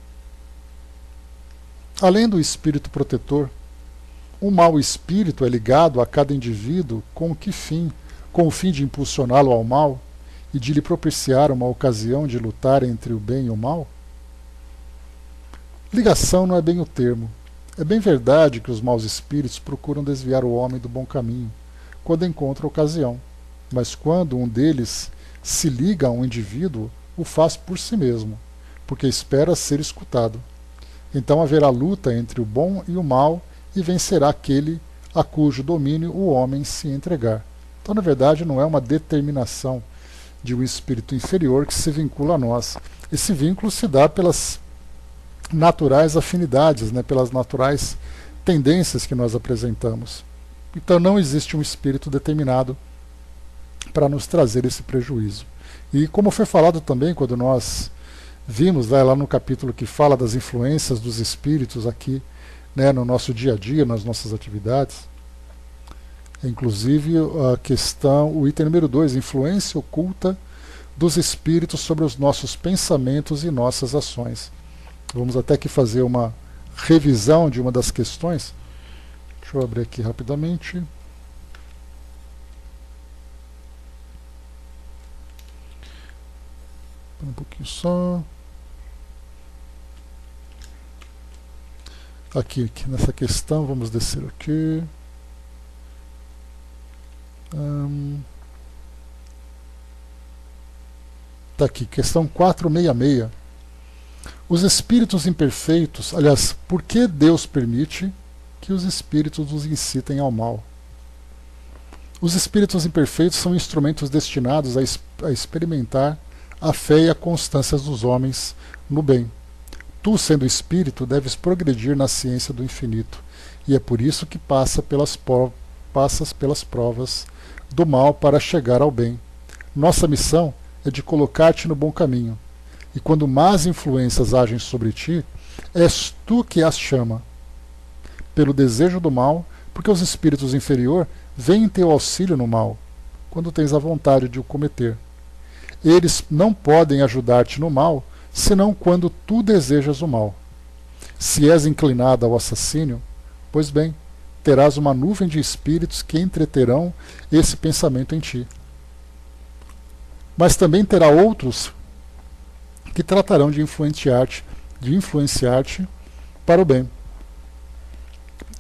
Além do espírito protetor, o mau espírito é ligado a cada indivíduo com que fim? Com o fim de impulsioná-lo ao mal e de lhe propiciar uma ocasião de lutar entre o bem e o mal? Ligação não é bem o termo. É bem verdade que os maus espíritos procuram desviar o homem do bom caminho, quando encontra ocasião, mas quando um deles se liga a um indivíduo, o faz por si mesmo, porque espera ser escutado. Então haverá luta entre o bom e o mal, e vencerá aquele a cujo domínio o homem se entregar. Então, na verdade, não é uma determinação de um espírito inferior que se vincula a nós. Esse vínculo se dá pelas naturais afinidades, né, pelas naturais tendências que nós apresentamos. Então não existe um espírito determinado para nos trazer esse prejuízo. E como foi falado também quando nós vimos lá no capítulo que fala das influências dos espíritos aqui, né, no nosso dia a dia, nas nossas atividades, inclusive a questão, o item número 2, influência oculta dos espíritos sobre os nossos pensamentos e nossas ações. Vamos até aqui fazer uma revisão de uma das questões. Deixa eu abrir aqui rapidamente. Um pouquinho só. Aqui nessa questão, vamos descer aqui. Tá aqui, questão 466. Os espíritos imperfeitos, aliás, por que Deus permite que os espíritos nos incitem ao mal? Os espíritos imperfeitos são instrumentos destinados a experimentar a fé e a constância dos homens no bem. Tu, sendo espírito, deves progredir na ciência do infinito, e é por isso que passas pelas provas do mal para chegar ao bem. Nossa missão é de colocar-te no bom caminho, e quando más influências agem sobre ti, és tu que as chama pelo desejo do mal, porque os espíritos inferiores vêm em teu auxílio no mal, quando tens a vontade de o cometer. Eles não podem ajudar-te no mal, senão quando tu desejas o mal. Se és inclinado ao assassínio, pois bem, terás uma nuvem de espíritos que entreterão esse pensamento em ti. Mas também terá outros que tratarão de influenciar-te para o bem,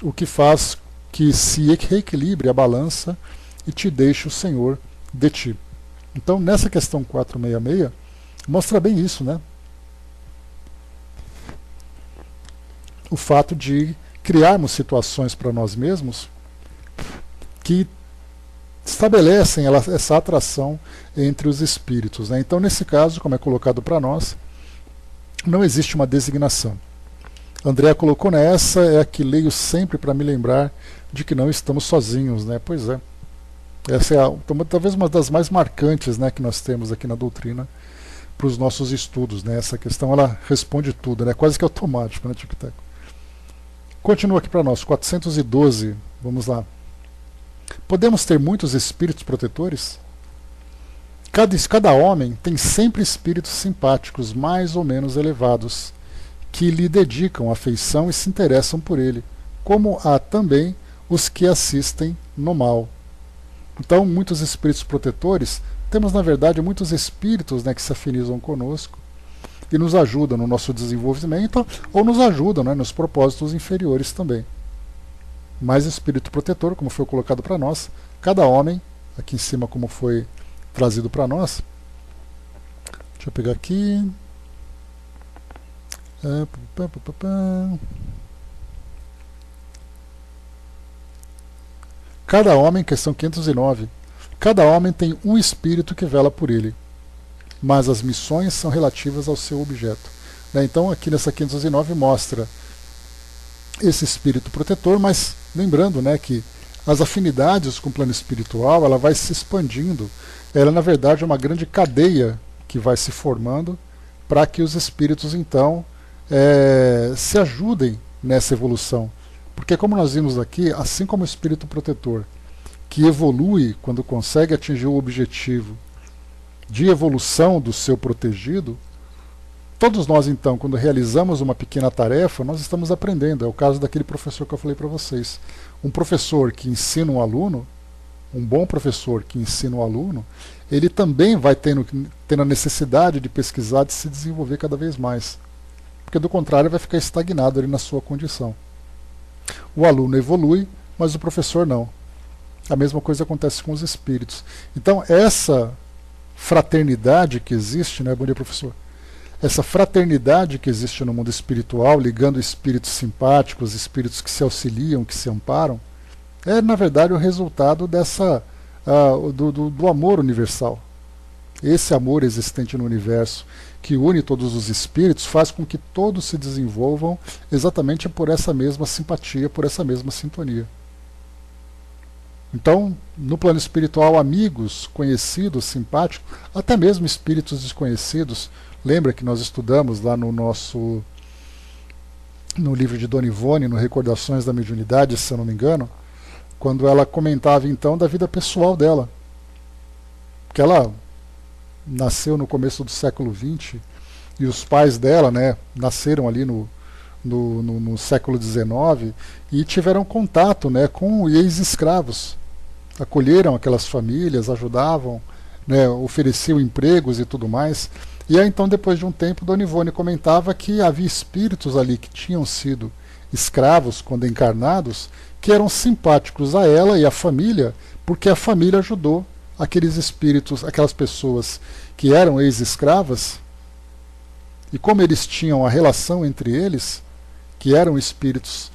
o que faz que se reequilibre a balança e te deixe o Senhor de ti. Então, nessa questão 466, mostra bem isso, né? O fato de criarmos situações para nós mesmos que estabelecem essa atração entre os espíritos, né? Então, nesse caso, como é colocado para nós, não existe uma designação. André colocou nessa, é a que leio sempre para me lembrar de que não estamos sozinhos, né? Pois é. Essa é talvez uma das mais marcantes, né, que nós temos aqui na doutrina para os nossos estudos, né? Essa questão ela responde tudo, né? Quase que automático, né, Tico-Teco? Continua aqui para nós, 412, vamos lá. Podemos ter muitos espíritos protetores? Cada homem tem sempre espíritos simpáticos mais ou menos elevados, que lhe dedicam afeição e se interessam por ele, como há também os que assistem no mal. Então, muitos espíritos protetores, temos na verdade muitos espíritos, né, que se afinizam conosco e nos ajudam no nosso desenvolvimento ou nos ajudam, né, nos propósitos inferiores também. Mas espírito protetor, como foi colocado para nós, cada homem, aqui em cima como foi trazido para nós. Deixa eu pegar aqui. Cada homem, questão 509, cada homem tem um espírito que vela por ele, mas as missões são relativas ao seu objeto. Então aqui nessa 509 mostra esse espírito protetor, mas lembrando, né, que as afinidades com o plano espiritual ela vai se expandindo. Ela na verdade é uma grande cadeia que vai se formando para que os espíritos então se ajudem nessa evolução. Porque como nós vimos aqui, assim como o espírito protetor, que evolui quando consegue atingir o objetivo de evolução do seu protegido, todos nós então, quando realizamos uma pequena tarefa, nós estamos aprendendo. É o caso daquele professor que eu falei para vocês. Um professor que ensina um aluno, um bom professor que ensina um aluno, ele também vai tendo a necessidade de pesquisar, de se desenvolver cada vez mais. Porque do contrário vai ficar estagnado ali na sua condição. O aluno evolui, mas o professor não. A mesma coisa acontece com os espíritos. Então essa fraternidade que existe, né? Bom dia, professor. Essa fraternidade que existe no mundo espiritual, ligando espíritos simpáticos, espíritos que se auxiliam, que se amparam, é na verdade o resultado do amor universal. Esse amor existente no universo, que une todos os espíritos, faz com que todos se desenvolvam exatamente por essa mesma simpatia, por essa mesma sintonia. Então, no plano espiritual, amigos, conhecidos, simpáticos, até mesmo espíritos desconhecidos. Lembra que nós estudamos lá no livro de Dona Ivone, no Recordações da Mediunidade, se eu não me engano, quando ela comentava então da vida pessoal dela. Que ela nasceu no começo do século XX e os pais dela, né, nasceram ali no século XIX e tiveram contato, né, com ex-escravos. Acolheram aquelas famílias, ajudavam, né, ofereciam empregos e tudo mais. E aí então, depois de um tempo, Dona Ivone comentava que havia espíritos ali que tinham sido escravos quando encarnados, que eram simpáticos a ela e à família, porque a família ajudou aqueles espíritos, aquelas pessoas que eram ex-escravas, e como eles tinham a relação entre eles, que eram espíritos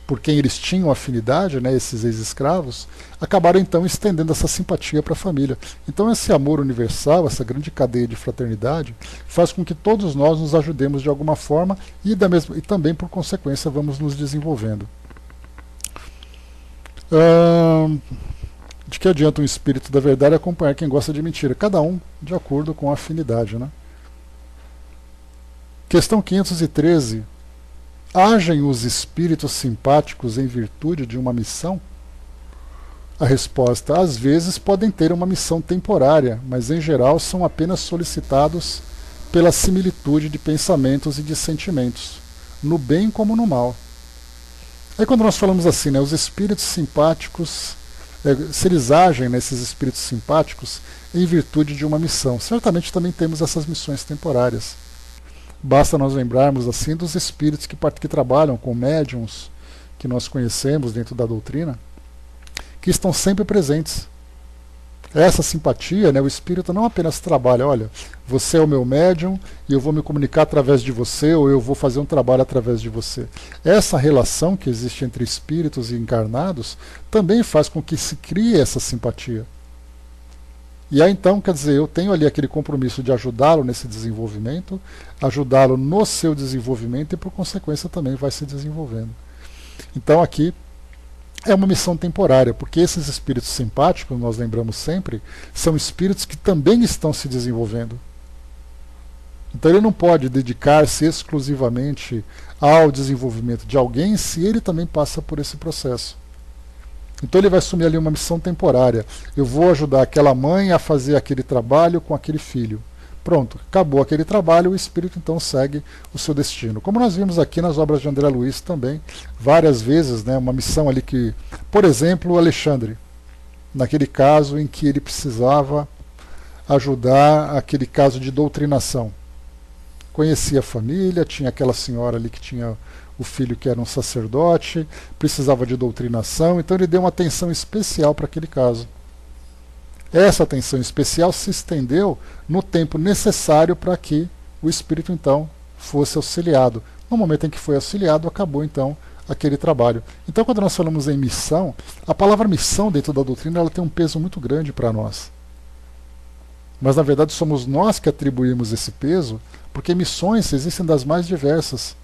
por quem eles tinham afinidade, né, esses ex-escravos, acabaram então estendendo essa simpatia para a família. Então esse amor universal, essa grande cadeia de fraternidade, faz com que todos nós nos ajudemos de alguma forma e também, por consequência, vamos nos desenvolvendo. De que adianta um espírito da verdade acompanhar quem gosta de mentira? Cada um de acordo com a afinidade, né? Questão 513. Agem os espíritos simpáticos em virtude de uma missão? A resposta: às vezes podem ter uma missão temporária, mas em geral são apenas solicitados pela similitude de pensamentos e de sentimentos, no bem como no mal. Aí quando nós falamos assim, né, os espíritos simpáticos, se eles agem nesses espíritos simpáticos em virtude de uma missão, certamente também temos essas missões temporárias. Basta nós lembrarmos assim dos espíritos que trabalham com médiums que nós conhecemos dentro da doutrina, que estão sempre presentes. Essa simpatia, né, o espírito não apenas trabalha, olha, você é o meu médium e eu vou me comunicar através de você, ou eu vou fazer um trabalho através de você. Essa relação que existe entre espíritos e encarnados também faz com que se crie essa simpatia. E aí então, quer dizer, eu tenho ali aquele compromisso de ajudá-lo nesse desenvolvimento, ajudá-lo no seu desenvolvimento e por consequência também vai se desenvolvendo. Então aqui é uma missão temporária, porque esses espíritos simpáticos, nós lembramos sempre, são espíritos que também estão se desenvolvendo. Então ele não pode dedicar-se exclusivamente ao desenvolvimento de alguém se ele também passa por esse processo. Então ele vai assumir ali uma missão temporária. Eu vou ajudar aquela mãe a fazer aquele trabalho com aquele filho. Pronto, acabou aquele trabalho, o espírito então segue o seu destino. Como nós vimos aqui nas obras de André Luiz também, várias vezes, né, uma missão ali que, por exemplo, o Alexandre, naquele caso em que ele precisava ajudar aquele caso de doutrinação. Conhecia a família, tinha aquela senhora ali que tinha o filho que era um sacerdote, precisava de doutrinação, então ele deu uma atenção especial para aquele caso. Essa atenção especial se estendeu no tempo necessário para que o espírito então fosse auxiliado. No momento em que foi auxiliado, acabou então aquele trabalho. Então, quando nós falamos em missão, a palavra missão dentro da doutrina ela tem um peso muito grande para nós. Mas na verdade somos nós que atribuímos esse peso, porque missões existem das mais diversas.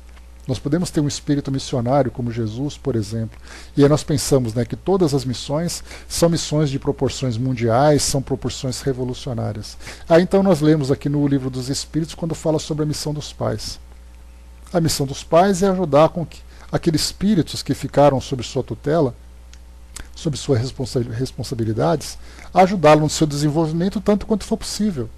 Nós podemos ter um espírito missionário como Jesus, por exemplo, e aí nós pensamos, né, que todas as missões são missões de proporções mundiais, são proporções revolucionárias. Aí então nós lemos aqui no Livro dos Espíritos quando fala sobre a missão dos pais. A missão dos pais é ajudar com que aqueles espíritos que ficaram sob sua tutela, sob suas responsabilidades, a ajudá-lo no seu desenvolvimento tanto quanto for possível.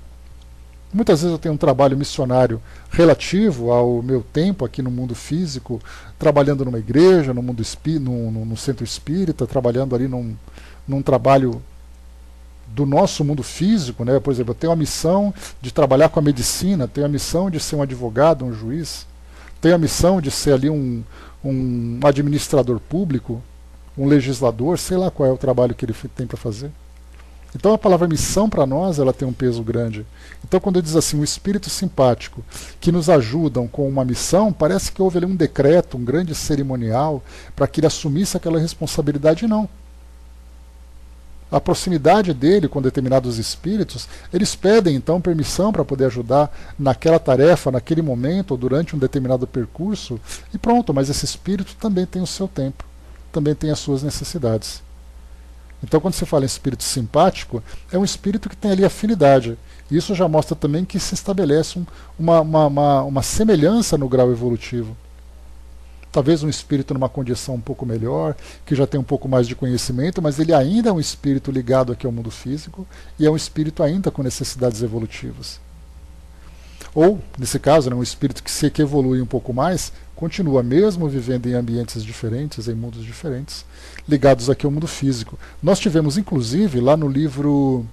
Muitas vezes eu tenho um trabalho missionário relativo ao meu tempo aqui no mundo físico, trabalhando numa igreja, no mundo no centro espírita, trabalhando ali num trabalho do nosso mundo físico, né? Por exemplo, eu tenho a missão de trabalhar com a medicina, tenho a missão de ser um advogado, um juiz, tenho a missão de ser ali um administrador público, um legislador, sei lá qual é o trabalho que ele tem para fazer. Então a palavra missão para nós ela tem um peso grande. Então quando diz assim, um espírito simpático que nos ajudam com uma missão, parece que houve ali um decreto, um grande cerimonial para que ele assumisse aquela responsabilidade, não. A proximidade dele com determinados espíritos, eles pedem então permissão para poder ajudar naquela tarefa, naquele momento, ou durante um determinado percurso, e pronto, mas esse espírito também tem o seu tempo, também tem as suas necessidades. Então, quando se fala em espírito simpático, é um espírito que tem ali afinidade. Isso já mostra também que se estabelece uma semelhança no grau evolutivo. Talvez um espírito numa condição um pouco melhor, que já tem um pouco mais de conhecimento, mas ele ainda é um espírito ligado aqui ao mundo físico e é um espírito ainda com necessidades evolutivas. Ou, nesse caso, um espírito que evolui um pouco mais, continua mesmo vivendo em ambientes diferentes, em mundos diferentes, ligados aqui ao mundo físico. Nós tivemos, inclusive, lá no livro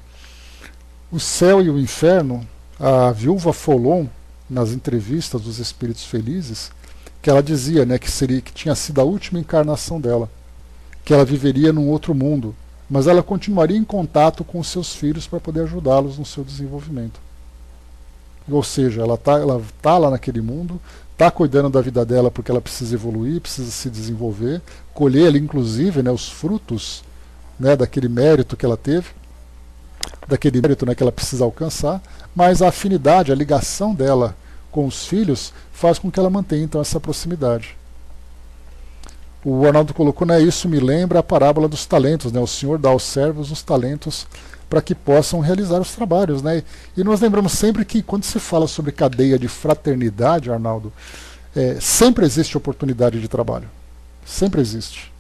O Céu e o Inferno, a viúva Folon, nas entrevistas dos Espíritos Felizes, que ela dizia, né, que tinha sido a última encarnação dela, que ela viveria num outro mundo, mas ela continuaria em contato com os seus filhos para poder ajudá-los no seu desenvolvimento. Ou seja, ela tá lá naquele mundo, está cuidando da vida dela porque ela precisa evoluir, precisa se desenvolver, colher ali inclusive, né, os frutos, né, daquele mérito que ela teve, daquele mérito, né, que ela precisa alcançar, mas a afinidade, a ligação dela com os filhos faz com que ela mantenha então essa proximidade. O Arnaldo colocou, né, isso me lembra a parábola dos talentos, né, o Senhor dá aos servos os talentos para que possam realizar os trabalhos, né? E nós lembramos sempre que quando se fala sobre cadeia de fraternidade, Arnaldo, sempre existe oportunidade de trabalho. Sempre existe.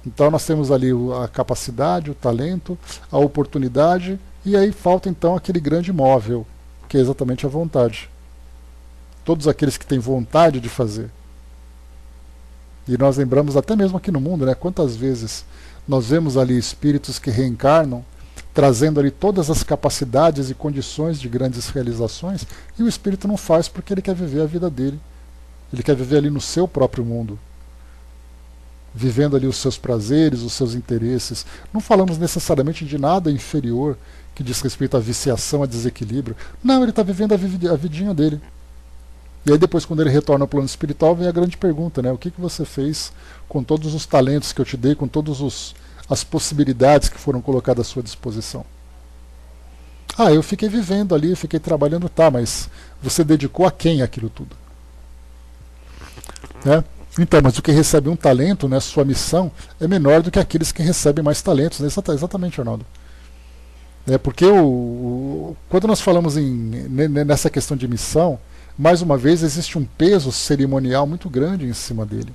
Então nós temos ali a capacidade, o talento, a oportunidade, e aí falta então aquele grande móvel, que é exatamente a vontade. Todos aqueles que têm vontade de fazer. E nós lembramos até mesmo aqui no mundo, né? Quantas vezes nós vemos ali espíritos que reencarnam, trazendo ali todas as capacidades e condições de grandes realizações, e o espírito não faz porque ele quer viver a vida dele. Ele quer viver ali no seu próprio mundo, vivendo ali os seus prazeres, os seus interesses. Não falamos necessariamente de nada inferior que diz respeito à viciação, a desequilíbrio. Não, ele está vivendo a vidinha dele. E aí depois, quando ele retorna ao plano espiritual, vem a grande pergunta, né? O que você fez com todos os talentos que eu te dei, com todos as possibilidades que foram colocadas à sua disposição? Ah, eu fiquei vivendo ali, fiquei trabalhando, tá, mas você dedicou a quem aquilo tudo? Né? Então, mas o que recebe um talento, né, sua missão, é menor do que aqueles que recebem mais talentos. Né? Exatamente, Arnaldo. Porque quando nós falamos nessa questão de missão, mais uma vez existe um peso cerimonial muito grande em cima dele.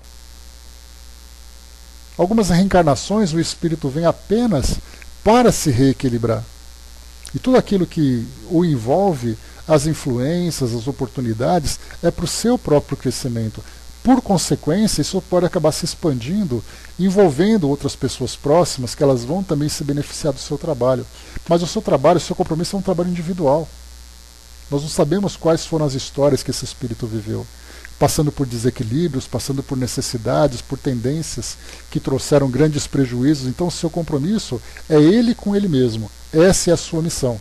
Algumas reencarnações o espírito vem apenas para se reequilibrar. E tudo aquilo que o envolve, as influências, as oportunidades, é para o seu próprio crescimento. Por consequência, isso pode acabar se expandindo, envolvendo outras pessoas próximas, que elas vão também se beneficiar do seu trabalho. Mas o seu trabalho, o seu compromisso é um trabalho individual. Nós não sabemos quais foram as histórias que esse espírito viveu. Passando por desequilíbrios, passando por necessidades, por tendências que trouxeram grandes prejuízos. Então o seu compromisso é ele com ele mesmo. Essa é a sua missão.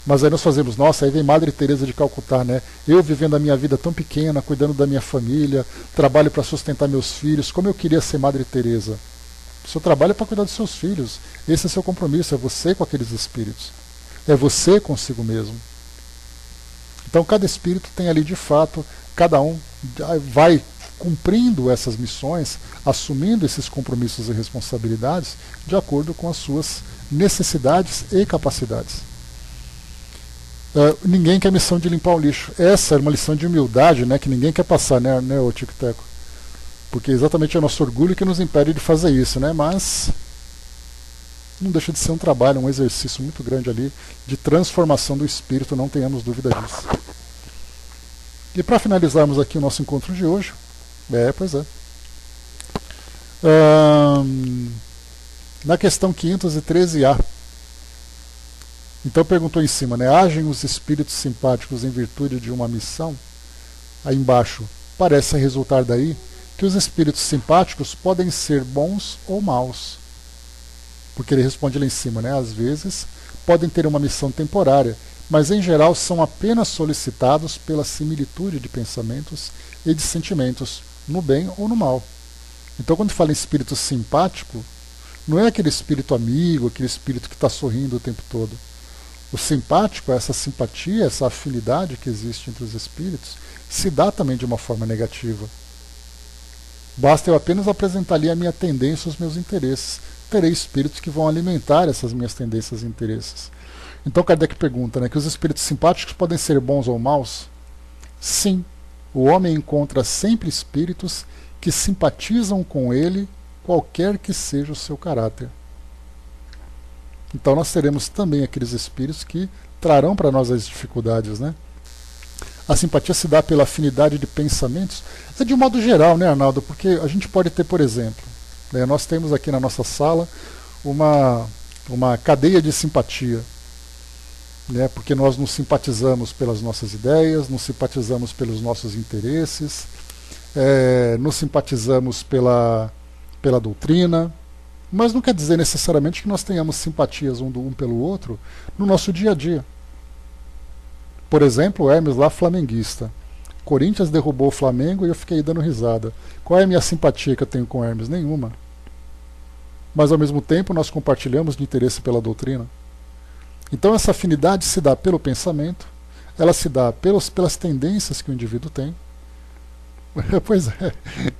Mas aí nós fazemos, nossa, aí vem Madre Teresa de Calcutá, né? Eu vivendo a minha vida tão pequena, cuidando da minha família, trabalho para sustentar meus filhos, como eu queria ser Madre Teresa. O seu trabalho é para cuidar dos seus filhos. Esse é seu compromisso, é você com aqueles espíritos. É você consigo mesmo. Então cada espírito tem ali de fato, cada um vai cumprindo essas missões, assumindo esses compromissos e responsabilidades de acordo com as suas necessidades e capacidades. Ninguém quer missão de limpar o lixo. Essa é uma lição de humildade, né, que ninguém quer passar, né, o Tico Teco? Porque exatamente é o nosso orgulho que nos impede de fazer isso, né? Mas não deixa de ser um trabalho, um exercício muito grande ali de transformação do espírito, não tenhamos dúvida disso. E para finalizarmos aqui o nosso encontro de hoje, na questão 513A, então perguntou em cima, né, agem os espíritos simpáticos em virtude de uma missão? Aí embaixo, parece resultar daí que os espíritos simpáticos podem ser bons ou maus. Porque ele responde lá em cima, né, às vezes podem ter uma missão temporária, mas em geral são apenas solicitados pela similitude de pensamentos e de sentimentos, no bem ou no mal. Então quando fala em espírito simpático, não é aquele espírito amigo, aquele espírito que está sorrindo o tempo todo. O simpático, essa simpatia, essa afinidade que existe entre os espíritos, se dá também de uma forma negativa. Basta eu apenas apresentar ali a minha tendência, os meus interesses. Terei espíritos que vão alimentar essas minhas tendências e interesses. Então Kardec pergunta, né, que os espíritos simpáticos podem ser bons ou maus? Sim, o homem encontra sempre espíritos que simpatizam com ele, qualquer que seja o seu caráter. Então nós teremos também aqueles espíritos que trarão para nós as dificuldades, né? A simpatia se dá pela afinidade de pensamentos. É de um modo geral, né, Arnaldo? Porque a gente pode ter, por exemplo, né, nós temos aqui na nossa sala uma cadeia de simpatia, né, porque nós nos simpatizamos pelas nossas ideias, nos simpatizamos pelos nossos interesses, nos simpatizamos pela doutrina, mas não quer dizer necessariamente que nós tenhamos simpatias um pelo outro no nosso dia a dia. Por exemplo, o Hermes lá, flamenguista. Corinthians derrubou o Flamengo e eu fiquei dando risada. Qual é a minha simpatia que eu tenho com o Hermes? Nenhuma. Mas ao mesmo tempo nós compartilhamos de interesse pela doutrina. Então essa afinidade se dá pelo pensamento, ela se dá pelas tendências que o indivíduo tem. Pois é,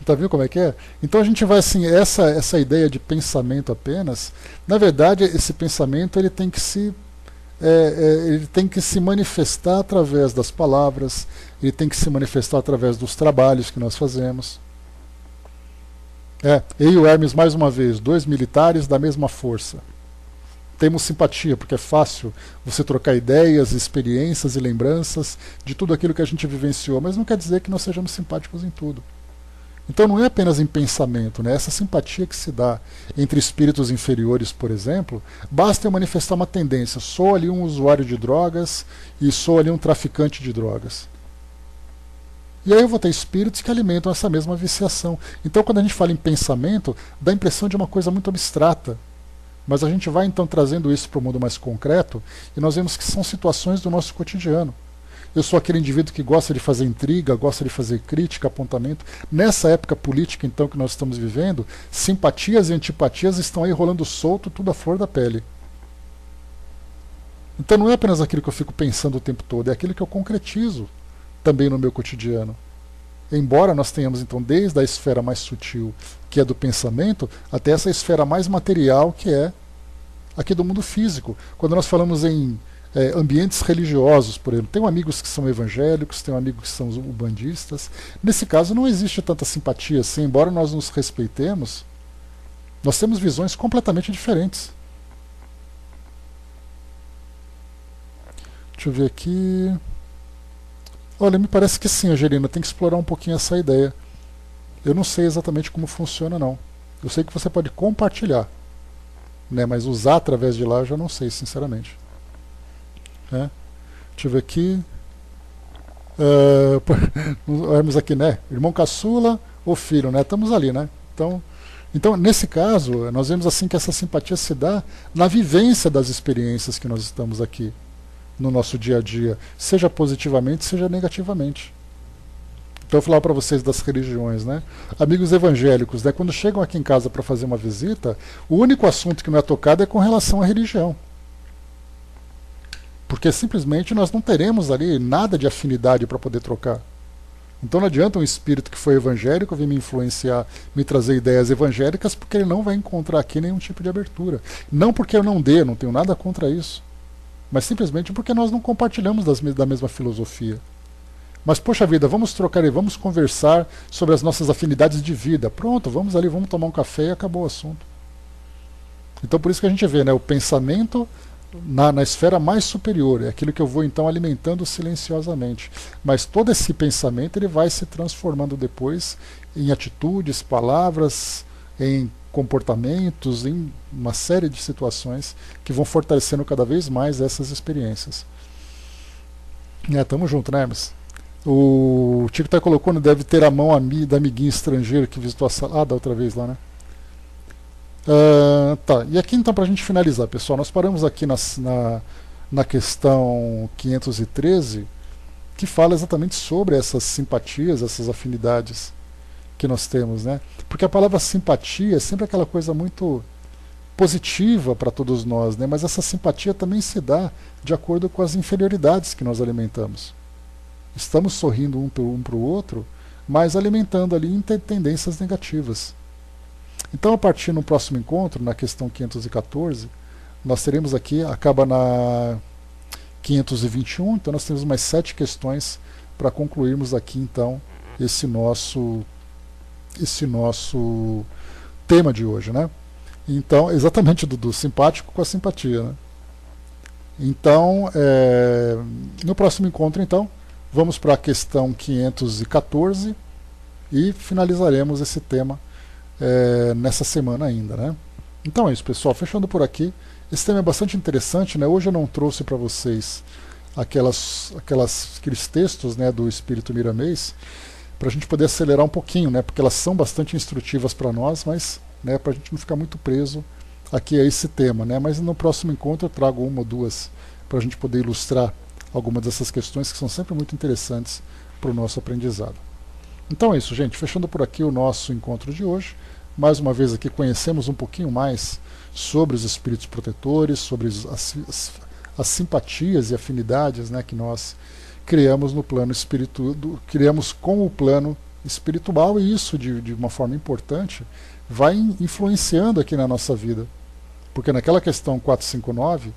tá vendo como é que é? Então a gente vai assim, essa ideia de pensamento apenas, na verdade esse pensamento ele tem que se manifestar através das palavras, ele tem que se manifestar através dos trabalhos que nós fazemos. Eu e o Hermes, mais uma vez, dois militares da mesma força. Temos simpatia, porque é fácil você trocar ideias, experiências e lembranças de tudo aquilo que a gente vivenciou, mas não quer dizer que nós sejamos simpáticos em tudo. Então não é apenas em pensamento, né? Essa simpatia que se dá entre espíritos inferiores, por exemplo, basta eu manifestar uma tendência. Sou ali um usuário de drogas e sou ali um traficante de drogas. E aí eu vou ter espíritos que alimentam essa mesma viciação. Então quando a gente fala em pensamento, dá a impressão de uma coisa muito abstrata. Mas a gente vai então trazendo isso para o mundo mais concreto e nós vemos que são situações do nosso cotidiano. Eu sou aquele indivíduo que gosta de fazer intriga, gosta de fazer crítica, apontamento. Nessa época política então que nós estamos vivendo, simpatias e antipatias estão aí rolando solto, tudo à flor da pele. Então não é apenas aquilo que eu fico pensando o tempo todo, é aquilo que eu concretizo também no meu cotidiano. embora nós tenhamos então desde a esfera mais sutil, que é do pensamento, até essa esfera mais material, que é aqui do mundo físico. Quando nós falamos em ambientes religiosos, por exemplo, tenho amigos que são evangélicos, tenho amigos que são umbandistas. Nesse caso não existe tanta simpatia assim, embora nós nos respeitemos, nós temos visões completamente diferentes. Deixa eu ver aqui. Olha, me parece que sim, Angelina, tem que explorar um pouquinho essa ideia. Eu não sei exatamente como funciona, não. Eu sei que você pode compartilhar, né, mas usar através de lá eu já não sei, sinceramente. Deixa eu ver aqui. Olhamos aqui, né? Irmão caçula ou filho, né? Estamos ali, né? Então, nesse caso, nós vemos assim que essa simpatia se dá na vivência das experiências que nós estamos aqui no nosso dia a dia, seja positivamente, seja negativamente. Então eu falava para vocês das religiões, né? Amigos evangélicos, né? Quando chegam aqui em casa para fazer uma visita, o único assunto que não é tocado é com relação à religião. Porque simplesmente nós não teremos ali nada de afinidade para poder trocar. Então não adianta um espírito que foi evangélico vir me influenciar, me trazer ideias evangélicas, porque ele não vai encontrar aqui nenhum tipo de abertura. Não porque eu não tenho nada contra isso, mas simplesmente porque nós não compartilhamos da mesma filosofia. Mas, poxa vida, vamos trocar e vamos conversar sobre as nossas afinidades de vida. Pronto, vamos ali, vamos tomar um café e acabou o assunto. Então por isso que a gente vê, né, o pensamento na esfera mais superior, é aquilo que eu vou então alimentando silenciosamente. Mas todo esse pensamento ele vai se transformando depois em atitudes, palavras, em comportamentos, em uma série de situações que vão fortalecendo cada vez mais essas experiências. Tamo junto, né, Hermes? O Tico tá colocando, deve ter a mão da amiguinha estrangeira que visitou a sala. Da outra vez lá, né? Tá, e aqui então para a gente finalizar, pessoal, nós paramos aqui na questão 513, que fala exatamente sobre essas simpatias, essas afinidades que nós temos, né? Porque a palavra simpatia é sempre aquela coisa muito positiva para todos nós, né? Mas essa simpatia também se dá de acordo com as inferioridades que nós alimentamos. Estamos sorrindo um para o outro, mas alimentando ali tendências negativas. Então, a partir no próximo encontro, na questão 514, nós teremos aqui, acaba na 521, então nós temos mais 7 questões para concluirmos aqui, então, esse nosso tema de hoje, né? Então, exatamente, do simpático com a simpatia, né? Então, no próximo encontro, então, vamos para a questão 514 e finalizaremos esse tema nessa semana ainda, né? Então é isso, pessoal, fechando por aqui. Esse tema é bastante interessante, né? Hoje eu não trouxe para vocês aqueles textos, né, do Espírito Miramês, para a gente poder acelerar um pouquinho, né? Porque elas são bastante instrutivas para nós, mas, né, para a gente não ficar muito preso aqui a esse tema, né? Mas no próximo encontro eu trago uma ou duas para a gente poder ilustrar algumas dessas questões que são sempre muito interessantes para o nosso aprendizado. Então é isso, gente. Fechando por aqui o nosso encontro de hoje. Mais uma vez aqui conhecemos um pouquinho mais sobre os espíritos protetores, sobre as simpatias e afinidades, né, que nós criamos no plano espiritual, criamos com o plano espiritual, e isso de uma forma importante vai influenciando aqui na nossa vida. Porque naquela questão 459,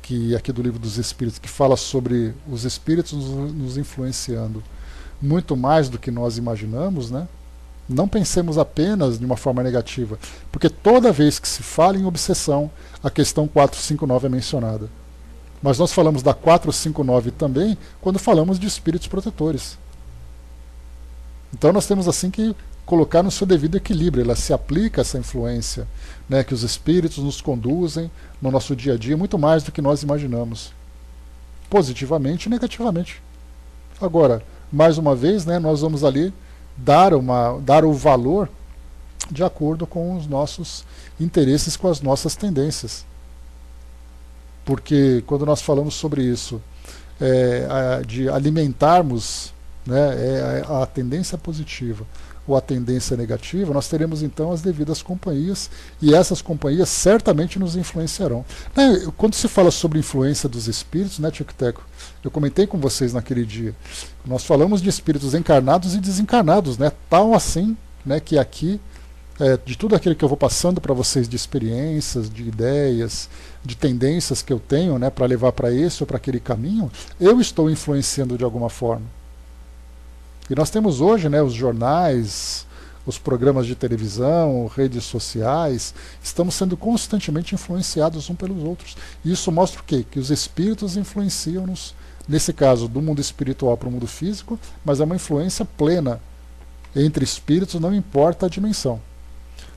que aqui do Livro dos Espíritos, que fala sobre os espíritos nos influenciando muito mais do que nós imaginamos, né? Não pensemos apenas de uma forma negativa, porque toda vez que se fala em obsessão, a questão 459 é mencionada. Mas nós falamos da 459 também quando falamos de espíritos protetores. Então nós temos assim que colocar no seu devido equilíbrio. Ela se aplica essa influência, né, que os espíritos nos conduzem no nosso dia a dia muito mais do que nós imaginamos, positivamente e negativamente. Agora, mais uma vez, né, nós vamos ali dar o valor de acordo com os nossos interesses, com as nossas tendências. Porque quando nós falamos sobre isso, de alimentarmos, né, a tendência positiva, ou a tendência negativa, nós teremos então as devidas companhias, e essas companhias certamente nos influenciarão. Quando se fala sobre influência dos espíritos, né, Tico Teco, eu comentei com vocês naquele dia, nós falamos de espíritos encarnados e desencarnados, né, tal assim, né, que aqui, de tudo aquilo que eu vou passando para vocês de experiências, de ideias, de tendências que eu tenho, né, para levar para esse ou para aquele caminho, eu estou influenciando de alguma forma. E nós temos hoje, né, os jornais, os programas de televisão, redes sociais, estamos sendo constantemente influenciados uns pelos outros. E isso mostra o quê? Que os espíritos influenciam-nos, nesse caso, do mundo espiritual para o mundo físico, mas é uma influência plena entre espíritos, não importa a dimensão.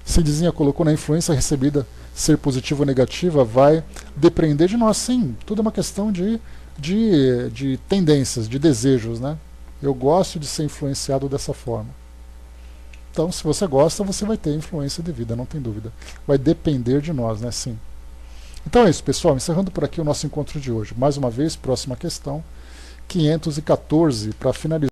Cidizinha colocou, na influência recebida ser positiva ou negativa vai depender de nós. Sim, tudo é uma questão de tendências, de desejos, né? Eu gosto de ser influenciado dessa forma. Então, se você gosta, você vai ter influência devida, não tem dúvida. Vai depender de nós, né? Sim. Então é isso, pessoal. Encerrando por aqui o nosso encontro de hoje. Mais uma vez, próxima questão, 514, para finalizar.